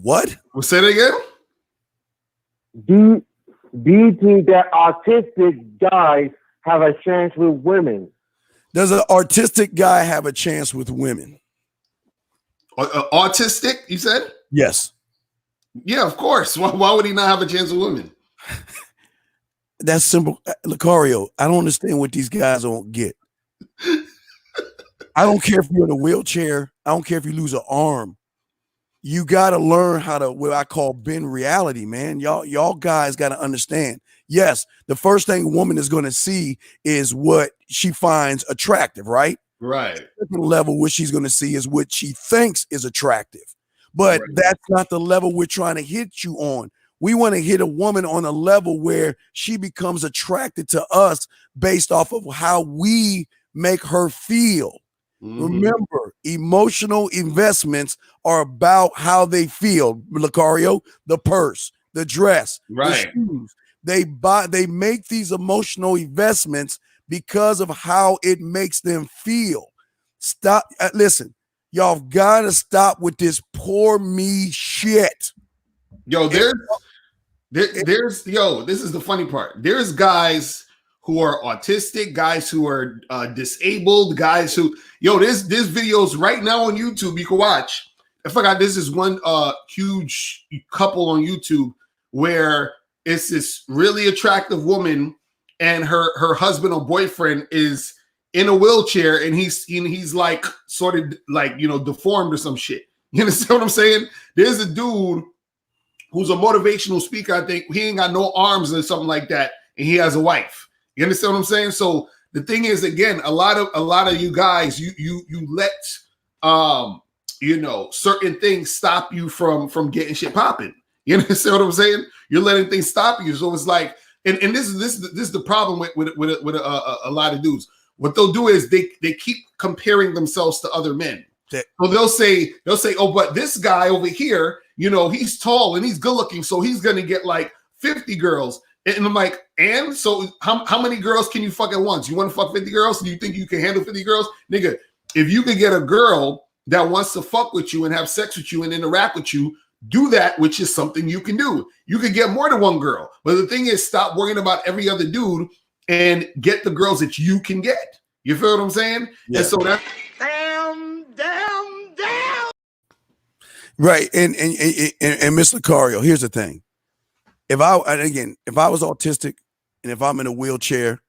What? Well, say that again. Do you think that autistic guys have a chance with women? Does an artistic guy have a chance with women? Autistic, you said? Yes. Yeah, of course. Why would he not have a chance with women? That's simple. Locario, I don't understand what these guys don't get. I don't care if you're in a wheelchair. I don't care if you lose an arm. You got to learn how to, what I call bend reality, man. Y'all guys got to understand. Yes, the first thing a woman is going to see is what she finds attractive, right? Right. The second level, what she's going to see is what she thinks is attractive. But that's not the level we're trying to hit you on. We want to hit a woman on a level where she becomes attracted to us based off of how we make her feel. Mm-hmm. Remember, emotional investments are about how they feel. Locario, the purse, the dress, the shoes. They make these emotional investments because of how it makes them feel. Stop. Listen, y'all gotta stop with this poor me shit. Yo, this is the funny part. There's guys who are autistic, guys who are disabled, guys who, there's videos right now on YouTube you can watch. I forgot, this is one huge couple on YouTube where it's this really attractive woman and her husband or boyfriend is in a wheelchair and he's like sort of like, deformed or some shit. You understand what I'm saying? There's a dude who's a motivational speaker. I think he ain't got no arms or something like that, and he has a wife. You understand what I'm saying? So the thing is, again, a lot of you guys, you let certain things stop you from getting shit popping. You understand what I'm saying? You're letting things stop you. So it's like, and this is the problem with a lot of dudes. What they'll do is they keep comparing themselves to other men. So they'll say, oh, but this guy over here, he's tall and he's good looking, so he's gonna get like 50 girls. And I'm like, and so how many girls can you fuck at once? You want to fuck 50 girls? Do you think you can handle 50 girls? Nigga, if you could get a girl that wants to fuck with you and have sex with you and interact with you, do that, which is something you can do. You can get more than one girl. But the thing is, stop worrying about every other dude and get the girls that you can get. You feel what I'm saying? Yeah. And so that's damn. Right. And Miss Locario, here's the thing. If I was autistic and if I'm in a wheelchair,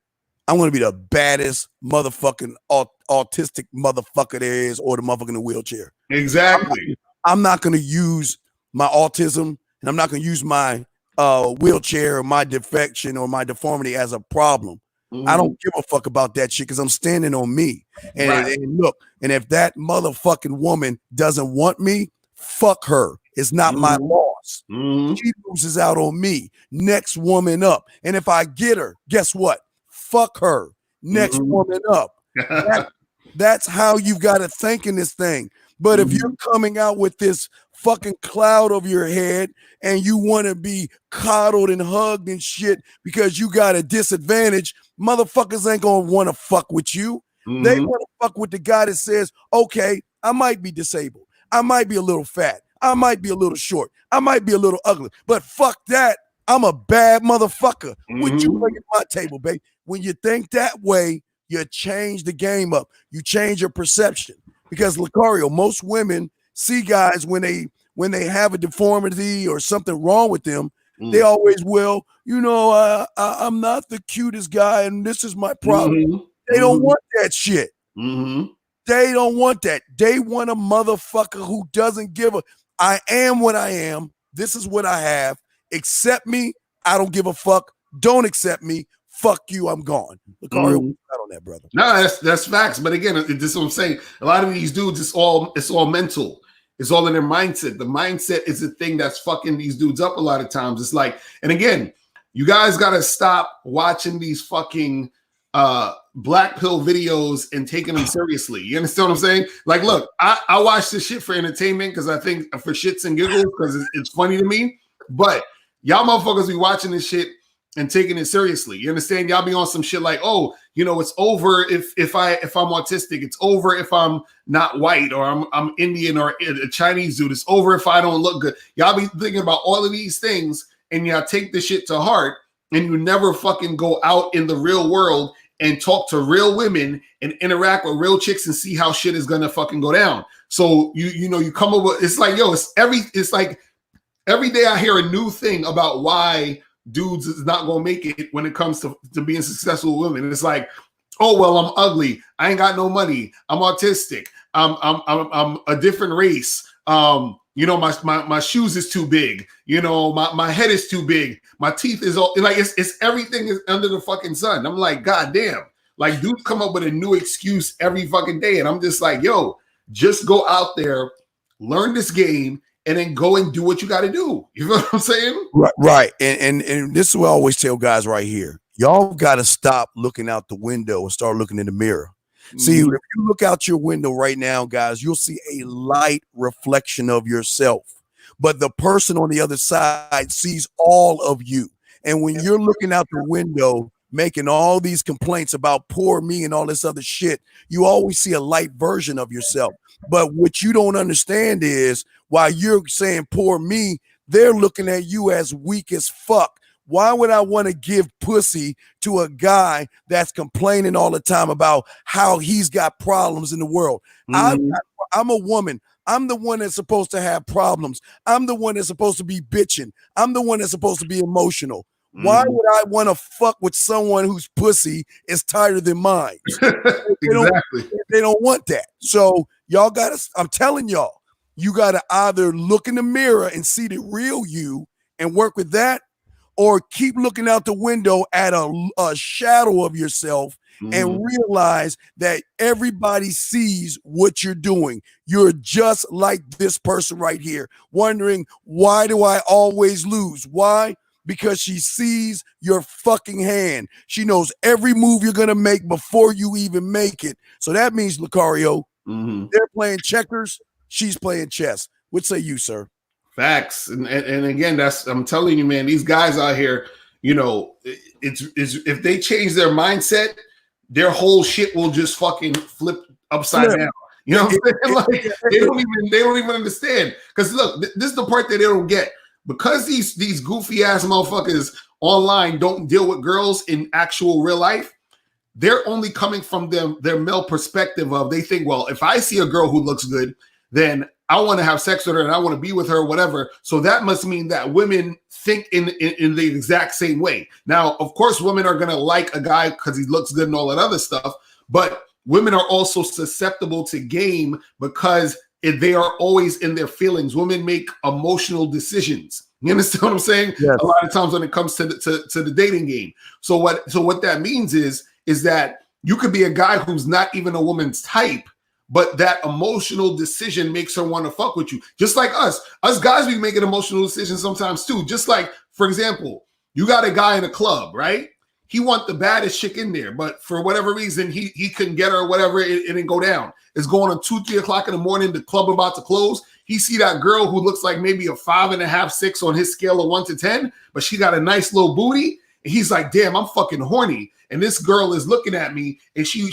I'm going to be the baddest motherfucking autistic motherfucker there is, or the motherfucker in a wheelchair. Exactly. I'm not going to use my autism, and I'm not going to use my wheelchair or my defection or my deformity as a problem. I don't give a fuck about that shit because I'm standing on me. And look, and if that motherfucking woman doesn't want me, fuck her. It's not my loss. She loses out on me. Next woman up. And if I get her, guess what? Fuck her. Next woman up. That's how you've got to think in this thing. But if you're coming out with this fucking cloud over your head and you want to be coddled and hugged and shit because you got a disadvantage, motherfuckers ain't going to want to fuck with you. They want to fuck with the guy that says, okay, I might be disabled. I might be a little fat. I might be a little short. I might be a little ugly. But fuck that. I'm a bad motherfucker. What you bring at my table, babe? When you think that way, you change the game up. You change your perception. Because Locario, most women see guys when they have a deformity or something wrong with them, they always will, I'm not the cutest guy and this is my problem. They don't want that shit. They don't want that. They want a motherfucker who doesn't give a, I am what I am. This is what I have. Accept me. I don't give a fuck. Don't accept me. Fuck you. I'm gone. Locario, not on that, brother. No, that's facts. But again, this is what I'm saying. A lot of these dudes, it's all mental. It's all in their mindset. The mindset is the thing that's fucking these dudes up a lot of times. It's like, and again, you guys got to stop watching these fucking black pill videos and taking them seriously. You understand what I'm saying? Like, look, I watch this shit for entertainment because I think for shits and giggles because it's funny to me. But y'all motherfuckers be watching this shit and taking it seriously. You understand? Y'all be on some shit like, oh, it's over if I'm autistic. It's over if I'm not white or I'm Indian or a Chinese dude. It's over if I don't look good. Y'all be thinking about all of these things and y'all take the shit to heart and you never fucking go out in the real world and talk to real women and interact with real chicks and see how shit is gonna fucking go down. So you come up with, it's like, yo, it's like every day I hear a new thing about why dudes is not gonna make it when it comes to being successful with women. And it's like, oh well, I'm ugly. I ain't got no money. I'm autistic. I'm a different race. My shoes is too big. My head is too big. My teeth is all like it's everything is under the fucking sun. I'm like, God damn. Like dudes come up with a new excuse every fucking day, and I'm just like, yo, just go out there, learn this game. And then go and do what you got to do. You know what I'm saying? Right. And this is what I always tell guys right here. Y'all got to stop looking out the window and start looking in the mirror. See, if you look out your window right now, guys, you'll see a light reflection of yourself. But the person on the other side sees all of you. And when you're looking out the window, making all these complaints about poor me and all this other shit, you always see a light version of yourself. But what you don't understand is while you're saying poor me, they're looking at you as weak as fuck. Why would I want to give pussy to a guy that's complaining all the time about how he's got problems in the world? I'm a woman. I'm the one that's supposed to have problems. I'm the one that's supposed to be bitching. I'm the one that's supposed to be emotional. Why would I want to fuck with someone whose pussy is tighter than mine? They don't want that. So y'all I'm telling y'all, you got to either look in the mirror and see the real you and work with that, or keep looking out the window at a shadow of yourself and realize that everybody sees what you're doing. You're just like this person right here, wondering, why do I always lose? Why? Because she sees your fucking hand. She knows every move you're going to make before you even make it. So that means, Locario, they're playing checkers. She's playing chess. What say you, sir? Facts. And again, I'm telling you, man, these guys out here, it's if they change their mindset, their whole shit will just fucking flip upside down. You know what I'm saying? Like they don't even understand. Because look, this is the part that they don't get. Because these goofy ass motherfuckers online don't deal with girls in actual real life. They're only coming from their male perspective of they think, well, if I see a girl who looks good, then I want to have sex with her and I want to be with her, whatever. So that must mean that women think in the exact same way. Now, of course, women are going to like a guy because he looks good and all that other stuff. But women are also susceptible to game because they are always in their feelings. Women make emotional decisions. You understand what I'm saying? Yes. A lot of times when it comes to the dating game. So what that means is that you could be a guy who's not even a woman's type, but that emotional decision makes her want to fuck with you. Just like us guys, we make an emotional decision sometimes too. Just like, for example, you got a guy in a club, right? He want the baddest chick in there, but for whatever reason, he couldn't get her or whatever, it didn't go down. It's going on 2-3 o'clock in the morning, the club about to close. He see that girl who looks like maybe a 5.5, 6 on his scale of 1 to 10, but she got a nice little booty. And he's like, damn, I'm fucking horny. And this girl is looking at me and she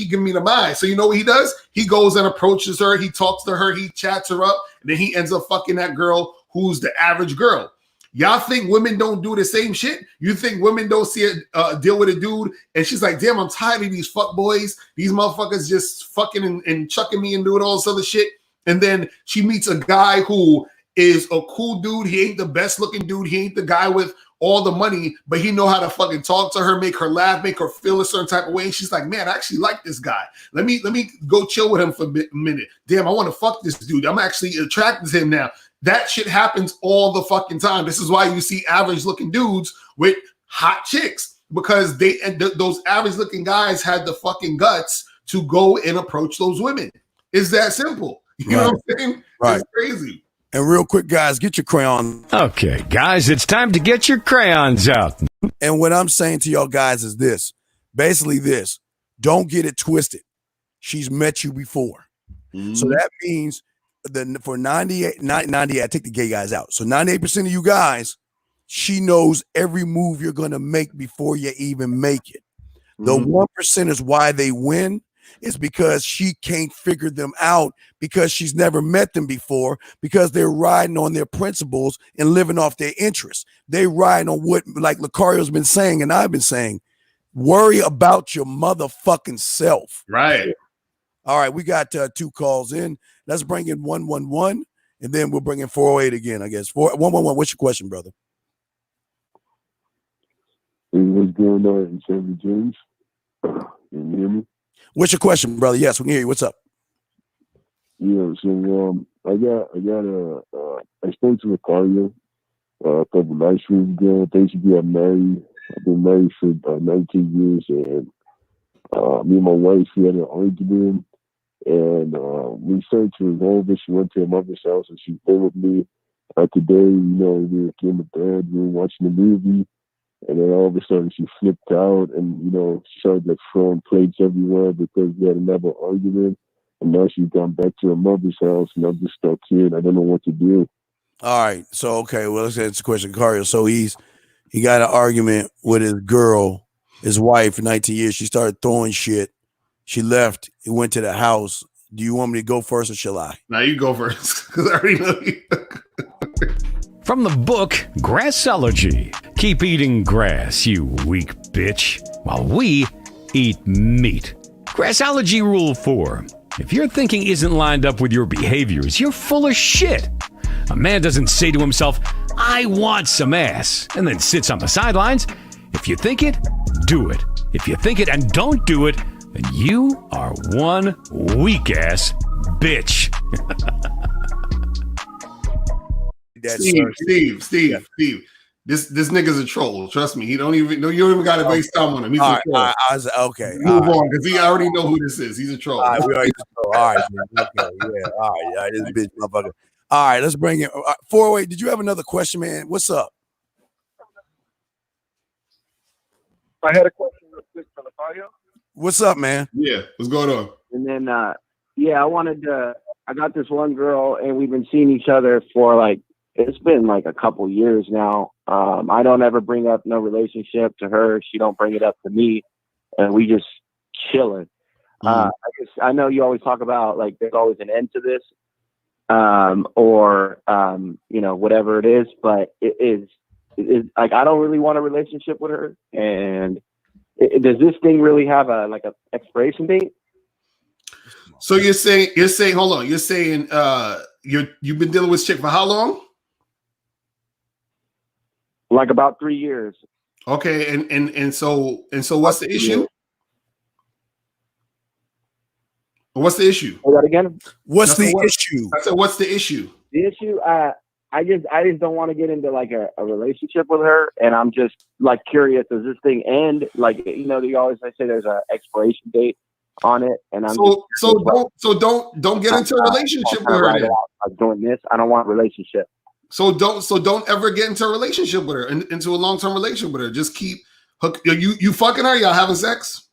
giving me the mind. So you know what he does? He goes and approaches her. He talks to her. He chats her up. And then he ends up fucking that girl who's the average girl. Y'all think women don't do the same shit? You think women don't see it, deal with a dude and she's like, damn, I'm tired of these fuck boys. These motherfuckers just fucking and chucking me and doing all this other shit. And then she meets a guy who is a cool dude. He ain't the best looking dude. He ain't the guy with all the money, but he know how to fucking talk to her, make her laugh, make her feel a certain type of way. And she's like, man, I actually like this guy. Let me go chill with him for a minute. Damn, I want to fuck this dude. I'm actually attracted to him now. That shit happens all the fucking time. This is why you see average looking dudes with hot chicks, because those average looking guys had the fucking guts to go and approach those women. It's that simple. You know what I'm saying? Right. It's crazy. And real quick, guys, get your crayon. Okay, guys, it's time to get your crayons out. And what I'm saying to y'all guys is this. Basically this. Don't get it twisted. She's met you before. Mm-hmm. So that means for 98, I take the gay guys out. So 98% of you guys, she knows every move you're going to make before you even make it. The 1% is why they win. Is because she can't figure them out because she's never met them before, because they're riding on their principles and living off their interests. They riding on what, like Locario's been saying and I've been saying, worry about your motherfucking self. Right. All right, we got 2 calls in. Let's bring in 111 and then we'll bring in 408 again, I guess. 111, what's your question, brother? Hey, what's going on in Chevy James? Can you hear me? What's your question, brother? Yes, we can hear you. What's up? Yeah, so I spoke to Locario a couple nights ago. Basically, I'm married. I've been married for 19 years, and me and my wife, we had an argument, and we started to resolve it. She went to her mother's house, and she stayed with me. Today, we were in the bed, we were watching the movie. And then all of a sudden she flipped out and, she started like throwing plates everywhere because we had another argument. And now she's gone back to her mother's house and I'm just stuck here and I don't know what to do. All right. So, okay. Well, let's answer the question, Cario. So he got an argument with his girl, his wife for 19 years. She started throwing shit. She left. He went to the house. Do you want me to go first or shall I? Now you go first because I already know you. From the book, Grassology. Keep eating grass, you weak bitch, while we eat meat. Grassology Rule 4. If your thinking isn't lined up with your behaviors, you're full of shit. A man doesn't say to himself, I want some ass, and then sits on the sidelines. If you think it, do it. If you think it and don't do it, then you are one weak-ass bitch. Steve. This nigga's a troll. Trust me. You don't even got to waste time on him. He's a troll. Okay. Move on, because I already know who this is. He's a troll. All right, we already know. All right, man. Okay, yeah. All right, this bitch motherfucker. All right, let's bring in 408. Did you have another question, man? What's up? I had a question real quick for Locario. What's up, man? Yeah, what's going on? And then, I got this one girl, and we've been seeing each other for it's been like a couple years now. I don't ever bring up no relationship to her. She don't bring it up to me, and we just chilling. I know you always talk about like there's always an end to this, or you know, whatever it is, but it is like I don't really want a relationship with her. And does this thing really have a expiration date? So you're saying hold on, you're saying you've been dealing with this chick for how long? Like about 3 years. Okay, and so what's the issue? What's the issue? Say that again. What's the issue? I said, what's the issue? The issue, I just don't want to get into like a relationship with her, and I'm just like curious, does this thing end? Like, you know, they always say there's an expiration date on it, and I'm don't get into a relationship with her. I'm doing this. I don't want a relationship. So don't ever get into a relationship with her, into a long-term relationship with her. Just keep you fucking her. Y'all having sex?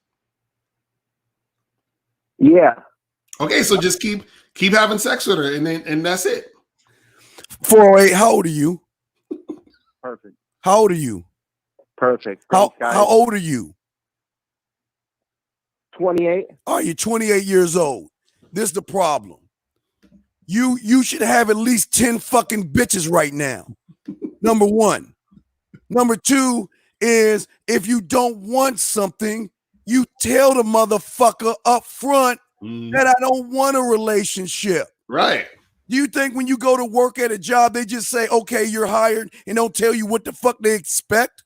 Yeah. Okay, so just keep having sex with her, and that's it. 408. How old are you? Perfect. How old are you? Perfect. How old are you? 28. Oh, you're 28 years old. This is the problem. You should have at least 10 fucking bitches right now. Number one. Number two is if you don't want something, you tell the motherfucker up front that I don't want a relationship. Right. Do you think when you go to work at a job, they just say, okay, you're hired, and don't tell you what the fuck they expect?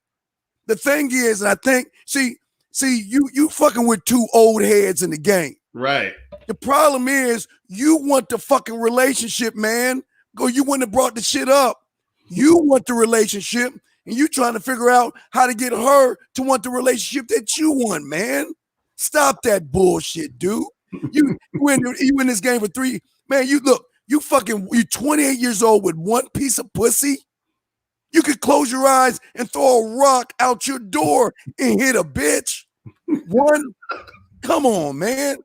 The thing is, and I think, see, you fucking with two old heads in the game. Right. The problem is you want the fucking relationship, man. You wouldn't have brought the shit up. You want the relationship, and you trying to figure out how to get her to want the relationship that you want, man. Stop that bullshit, dude. You in this game for 3, man. You 28 years old with one piece of pussy. You could close your eyes and throw a rock out your door and hit a bitch. One, come on, man.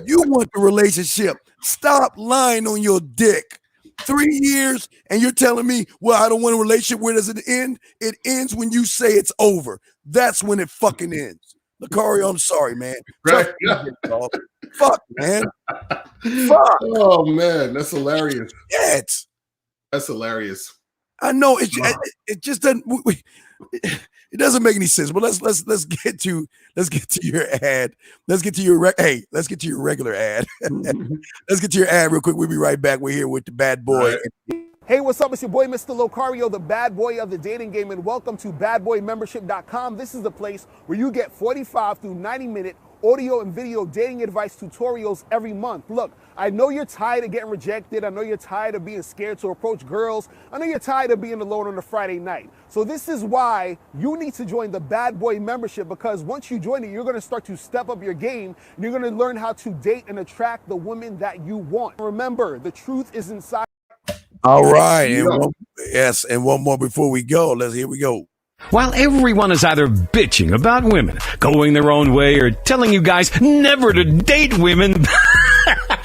You want the relationship. Stop lying on your dick. 3 years, and you're telling me, well, I don't want a relationship. Where does it end? It ends when you say it's over. That's when it fucking ends. Locario, I'm sorry, man. Right. Fuck, man. Fuck. Oh, man. That's hilarious. Yeah, that's hilarious. I know it just doesn't. It doesn't make any sense. But let's get to your ad. Let's get to your regular ad. Let's get to your ad real quick. We'll be right back. We're here with the bad boy. Right. Hey, what's up? It's your boy, Mr. Locario, the bad boy of the dating game, and welcome to badboymembership.com. This is the place where you get 45 through 90-minute audio and video dating advice tutorials every month. Look, I know you're tired of getting rejected. I know you're tired of being scared to approach girls. I know you're tired of being alone on a Friday night. So this is why you need to join the Bad Boy membership, because once you join it, you're going to start to step up your game, and you're going to learn how to date and attract the women that you want. Remember, the truth is inside. All right. And one more before we go. Here we go. While everyone is either bitching about women, going their own way, or telling you guys never to date women,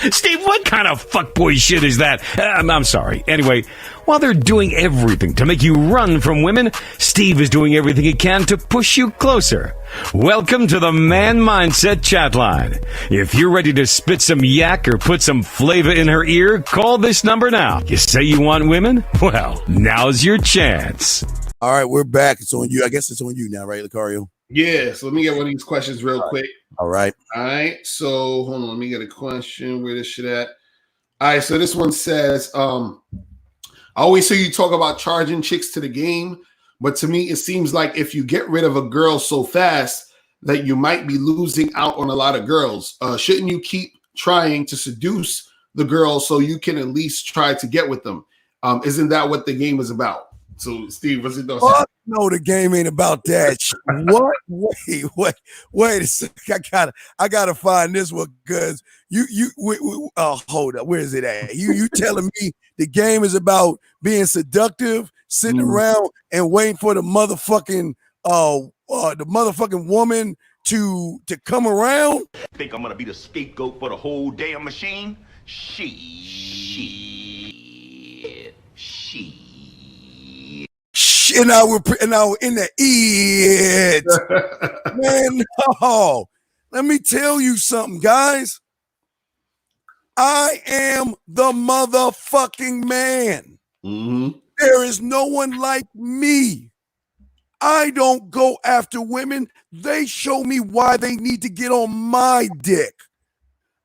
Steve, what kind of fuckboy shit is that? I'm sorry. Anyway, while they're doing everything to make you run from women, Steve is doing everything he can to push you closer. Welcome to the Man Mindset Chat Line. If you're ready to spit some yak or put some flavor in her ear, call this number now. You say you want women? Well, now's your chance. All right, we're back. It's on you. I guess it's on you now, right, Locario? Yeah, so let me get one of these questions real quick. All right. All right, so hold on. Let me get a question. Where this shit at? All right, so this one says, I always hear you talk about charging chicks to the game, but to me, it seems like if you get rid of a girl so fast that you might be losing out on a lot of girls. Shouldn't you keep trying to seduce the girls so you can at least try to get with them? Isn't that what the game is about? So, Steve, what's it doing? No, the game ain't about that. What? Wait a second. I gotta find this one, because hold up. Where is it at? You telling me the game is about being seductive, sitting around and waiting for the motherfucking woman to come around? Think I'm gonna be the scapegoat for the whole damn machine? Shit. And now we're in the it. Man, no. Let me tell you something, guys. I am the motherfucking man. Mm-hmm. There is no one like me. I don't go after women. They show me why they need to get on my dick.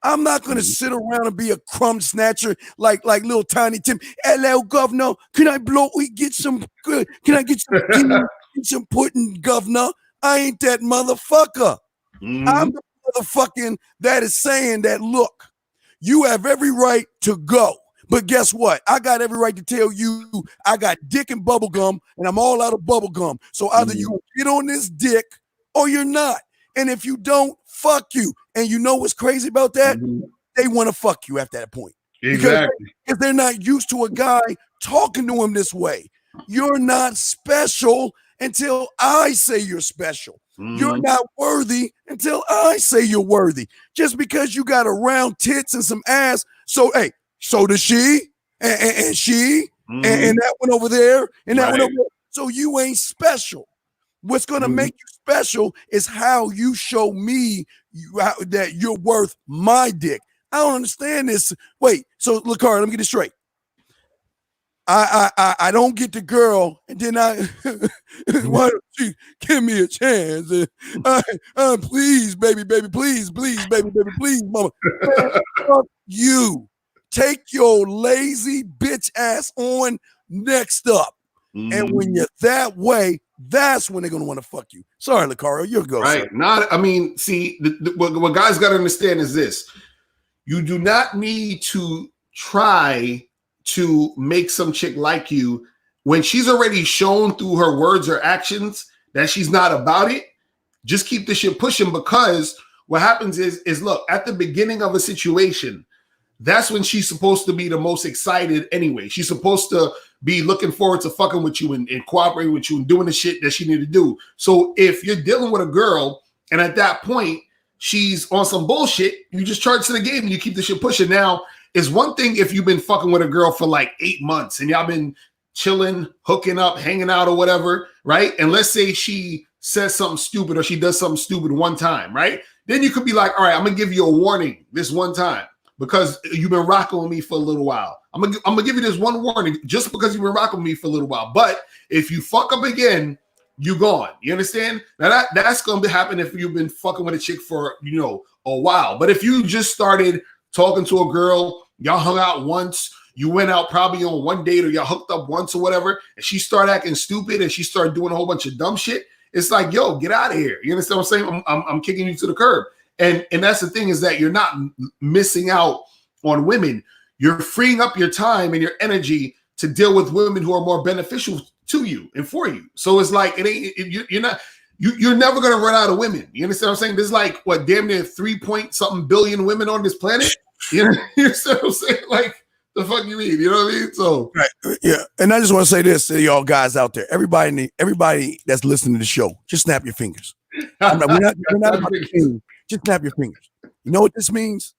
I'm not going to sit around and be a crumb snatcher like little Tiny Tim. Hello, governor. Can I get some good? Can I get some pudding, governor? I ain't that motherfucker. Mm-hmm. I'm the motherfucking that is saying that, look, you have every right to go. But guess what? I got every right to tell you I got dick and bubble gum, and I'm all out of bubble gum. So either you get on this dick or you're not. And if you don't, fuck you. And you know what's crazy about that? They want to fuck you after that point. Exactly. Because they're not used to a guy talking to him this way. You're not special until I say you're special. You're not worthy until I say you're worthy. Just because you got a round tits and some ass. So, hey, so does she, and she, and that one over there, and that one over there. So you ain't special. What's going to make you special is how you show me that you're worth my dick. I don't understand this. Wait, so Locario, let me get this straight. I don't get the girl, and then why don't you give me a chance? Please, baby, please, baby, please, mama. Man, fuck you. Take your lazy bitch ass on next up. And when you're that way, that's when they're going to want to fuck you. Sorry, Locario, you're go. Right. See, what guys got to understand is this. You do not need to try to make some chick like you when she's already shown through her words or actions that she's not about it. Just keep the shit pushing, because what happens is look, at the beginning of a situation, that's when she's supposed to be the most excited anyway. She's supposed to be looking forward to fucking with you and cooperating with you and doing the shit that she need to do. So if you're dealing with a girl and at that point she's on some bullshit, you just charge to the game and you keep the shit pushing. Now, it's one thing if you've been fucking with a girl for like 8 months and y'all been chilling, hooking up, hanging out or whatever, right? And let's say she says something stupid or she does something stupid one time, right? Then you could be like, all right, I'm gonna give you a warning this one time because you've been rocking with me for a little while. I'm gonna give you this one warning just because you've been rocking with me for a little while. But if you fuck up again, you gone. You understand? Now that's gonna happen if you've been fucking with a chick for a while. But if you just started talking to a girl, y'all hung out once, you went out probably on one date or y'all hooked up once or whatever, and she started acting stupid and she started doing a whole bunch of dumb shit, it's like, yo, get out of here. You understand what I'm saying? I'm kicking you to the curb. And that's the thing, is that you're not missing out on women. You're freeing up your time and your energy to deal with women who are more beneficial to you and for you. So it's like you're never gonna run out of women. You understand what I'm saying? There's like what, damn near 3-point-something billion women on this planet. You understand what I'm saying? Like, the fuck you mean? You know what I mean? So right. Yeah. And I just want to say this to y'all guys out there. Everybody that's listening to the show, just snap your fingers. We're not about to king. Just snap your fingers. You know what this means?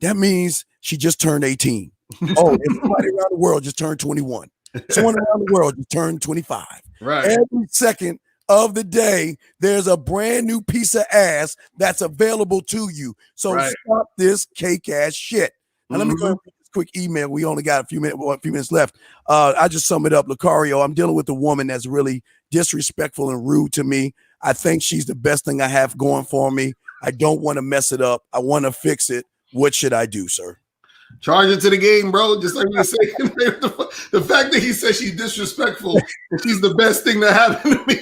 That means she just turned 18. Oh, everybody around the world just turned 21. Someone around the world just turned 25. Right. Every second of the day, there's a brand new piece of ass that's available to you. So stop this cake ass shit. Now let me go ahead and put this quick email. We only got a few minutes left. I just sum it up. Locario, I'm dealing with a woman that's really disrespectful and rude to me. I think she's the best thing I have going for me. I don't want to mess it up. I want to fix it. What should I do, sir? Charge it to the game, bro. Just like you say, the fact that he says she's disrespectful, she's the best thing that happened to me.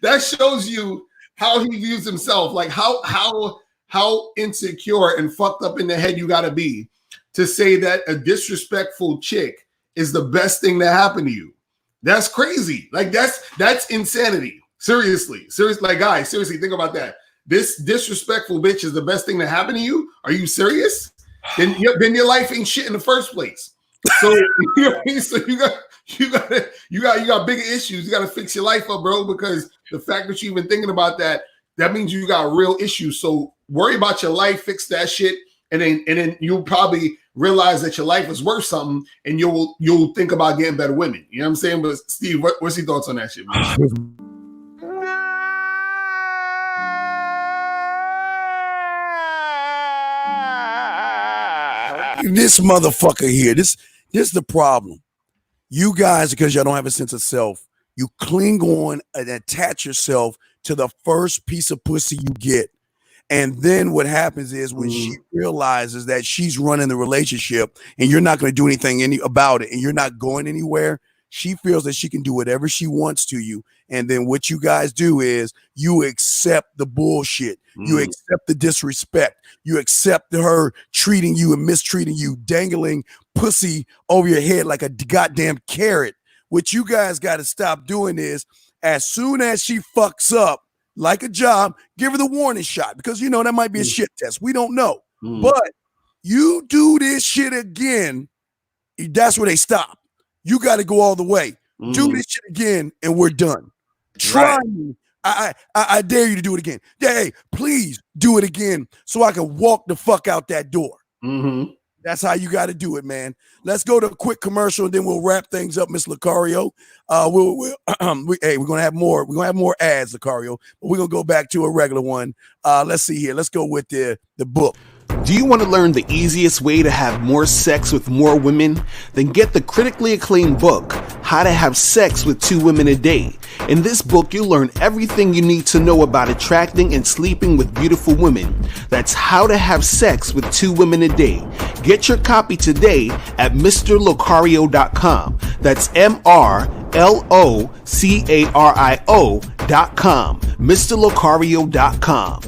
That shows you how he views himself, like how insecure and fucked up in the head you gotta be to say that a disrespectful chick is the best thing that happened to you. That's crazy. Like that's insanity. Seriously, like guys, seriously, think about that. This disrespectful bitch is the best thing that happened to you. Are you serious? Then your life ain't shit in the first place. So, so you got bigger issues. You got to fix your life up, bro. Because the fact that you even thinking about that means you got real issues. So worry about your life, fix that shit, and then you'll probably realize that your life is worth something, and you'll think about getting better women. You know what I'm saying? But Steve, what's your thoughts on that shit, man? This motherfucker here. This is the problem. You guys, because y'all don't have a sense of self, you cling on and attach yourself to the first piece of pussy you get. And then what happens is when she realizes that she's running the relationship and you're not going to do anything about it and you're not going anywhere, she feels that she can do whatever she wants to you. And then what you guys do is you accept the bullshit. You accept the disrespect. You accept her treating you and mistreating you, dangling pussy over your head like a goddamn carrot. What you guys got to stop doing is as soon as she fucks up, like a job, give her the warning shot because you know that might be a shit test. We don't know. But you do this shit again, that's where they stop. You got to go all the way. Do this shit again, and we're done. Try me. I dare you to do it again. Hey, please do it again so I can walk the fuck out that door. That's how you got to do it, man. Let's go to a quick commercial and then we'll wrap things up, Miss Locario. We're gonna have more. We're gonna have more ads, Locario, but we're gonna go back to a regular one. Let's see here. Let's go with the book. Do you want to learn the easiest way to have more sex with more women? Then get the critically acclaimed book, How to Have Sex with 2 Women a Day. In this book, you'll learn everything you need to know about attracting and sleeping with beautiful women. That's How to Have Sex with 2 Women a Day. Get your copy today at MrLocario.com. That's MrLocario.com. MrLocario.com.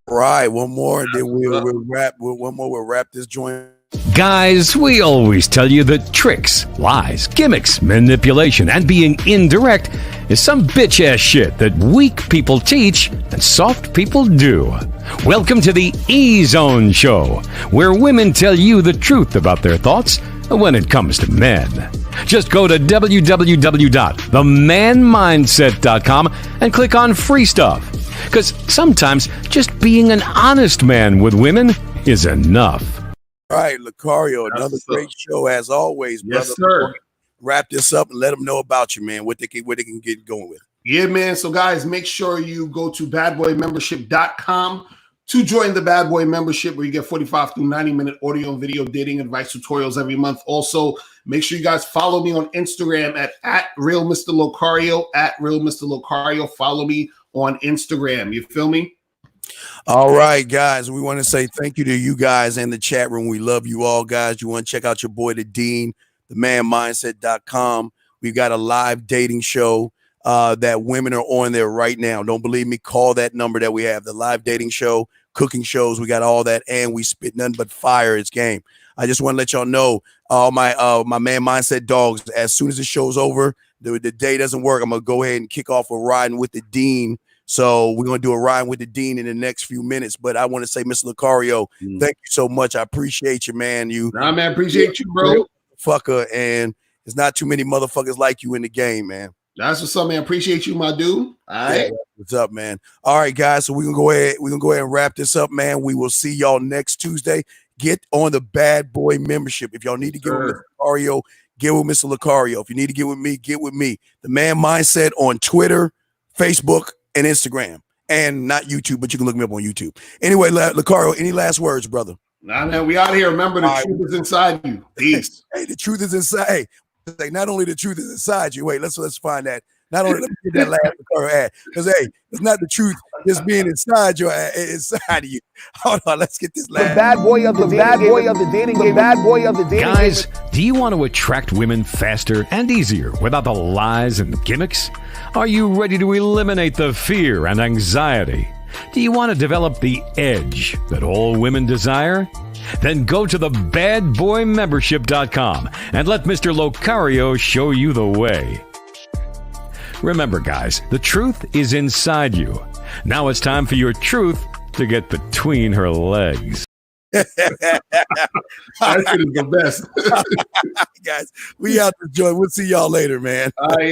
Right, one more, then we'll wrap. We'll wrap this joint. Guys, we always tell you that tricks, lies, gimmicks, manipulation, and being indirect is some bitch-ass shit that weak people teach and soft people do. Welcome to the E-Zone Show, where women tell you the truth about their thoughts when it comes to men. Just go to www.themanmindset.com and click on free stuff. Because sometimes just being an honest man with women is enough. All right, Locario, another great show as always, brother. Yes, sir. Wrap this up and let them know about you, man, what they can get going with. Yeah, man. So, guys, make sure you go to badboymembership.com to join the Bad Boy membership where you get 45 through 90-minute audio and video dating advice tutorials every month. Also, make sure you guys follow me on Instagram at Real Mr. Locario, at Real Mr. Locario. Follow me on Instagram. You feel me? All right, guys. We want to say thank you to you guys in the chat room. We love you all, guys. You want to check out your boy, the Dean, themanmindset.com. We've got a live dating show that women are on there right now. Don't believe me? Call that number that we have. The live dating show, cooking shows. We got all that, and we spit nothing but fire. It's game. I just want to let y'all know, all my man mindset dogs, as soon as the show's over, the day doesn't work, I'm going to go ahead and kick off a riding with the Dean. So we're going to do a ride with the Dean in the next few minutes. But I want to say, Mr. Locario, thank you so much. I appreciate you, man. Man, appreciate you, bro. Fucker, and there's not too many motherfuckers like you in the game, man. That's what's up, man. Appreciate you, my dude. All right. What's up, man? All right, guys. So we're gonna go ahead and wrap this up, man. We will see y'all next Tuesday. Get on the Bad Boy membership. If y'all need to get with Mr. Locario, get with Mr. Locario. If you need to get with me, get with me. The Man Mindset on Twitter, Facebook, and Instagram. And not YouTube, but you can look me up on YouTube. Anyway, Locario, any last words, brother? Nah, man, we out of here. Remember, the truth is inside you. Peace. Hey, the truth is inside. Hey, like not only the truth is inside you. Wait, let's find that. Not only let me get that last Locario ad, because hey, it's not the truth just being inside your inside of you. Hold on, let's get this last. The bad boy of the dating game. Bad boy of the dating game. Guys, do you want to attract women faster and easier without the lies and gimmicks? Are you ready to eliminate the fear and anxiety? Do you want to develop the edge that all women desire? Then go to the badboymembership.com and let Mr. Locario show you the way. Remember, guys, the truth is inside you. Now it's time for your truth to get between her legs. That shit is the best. Guys, we out the joint. We'll see y'all later, man.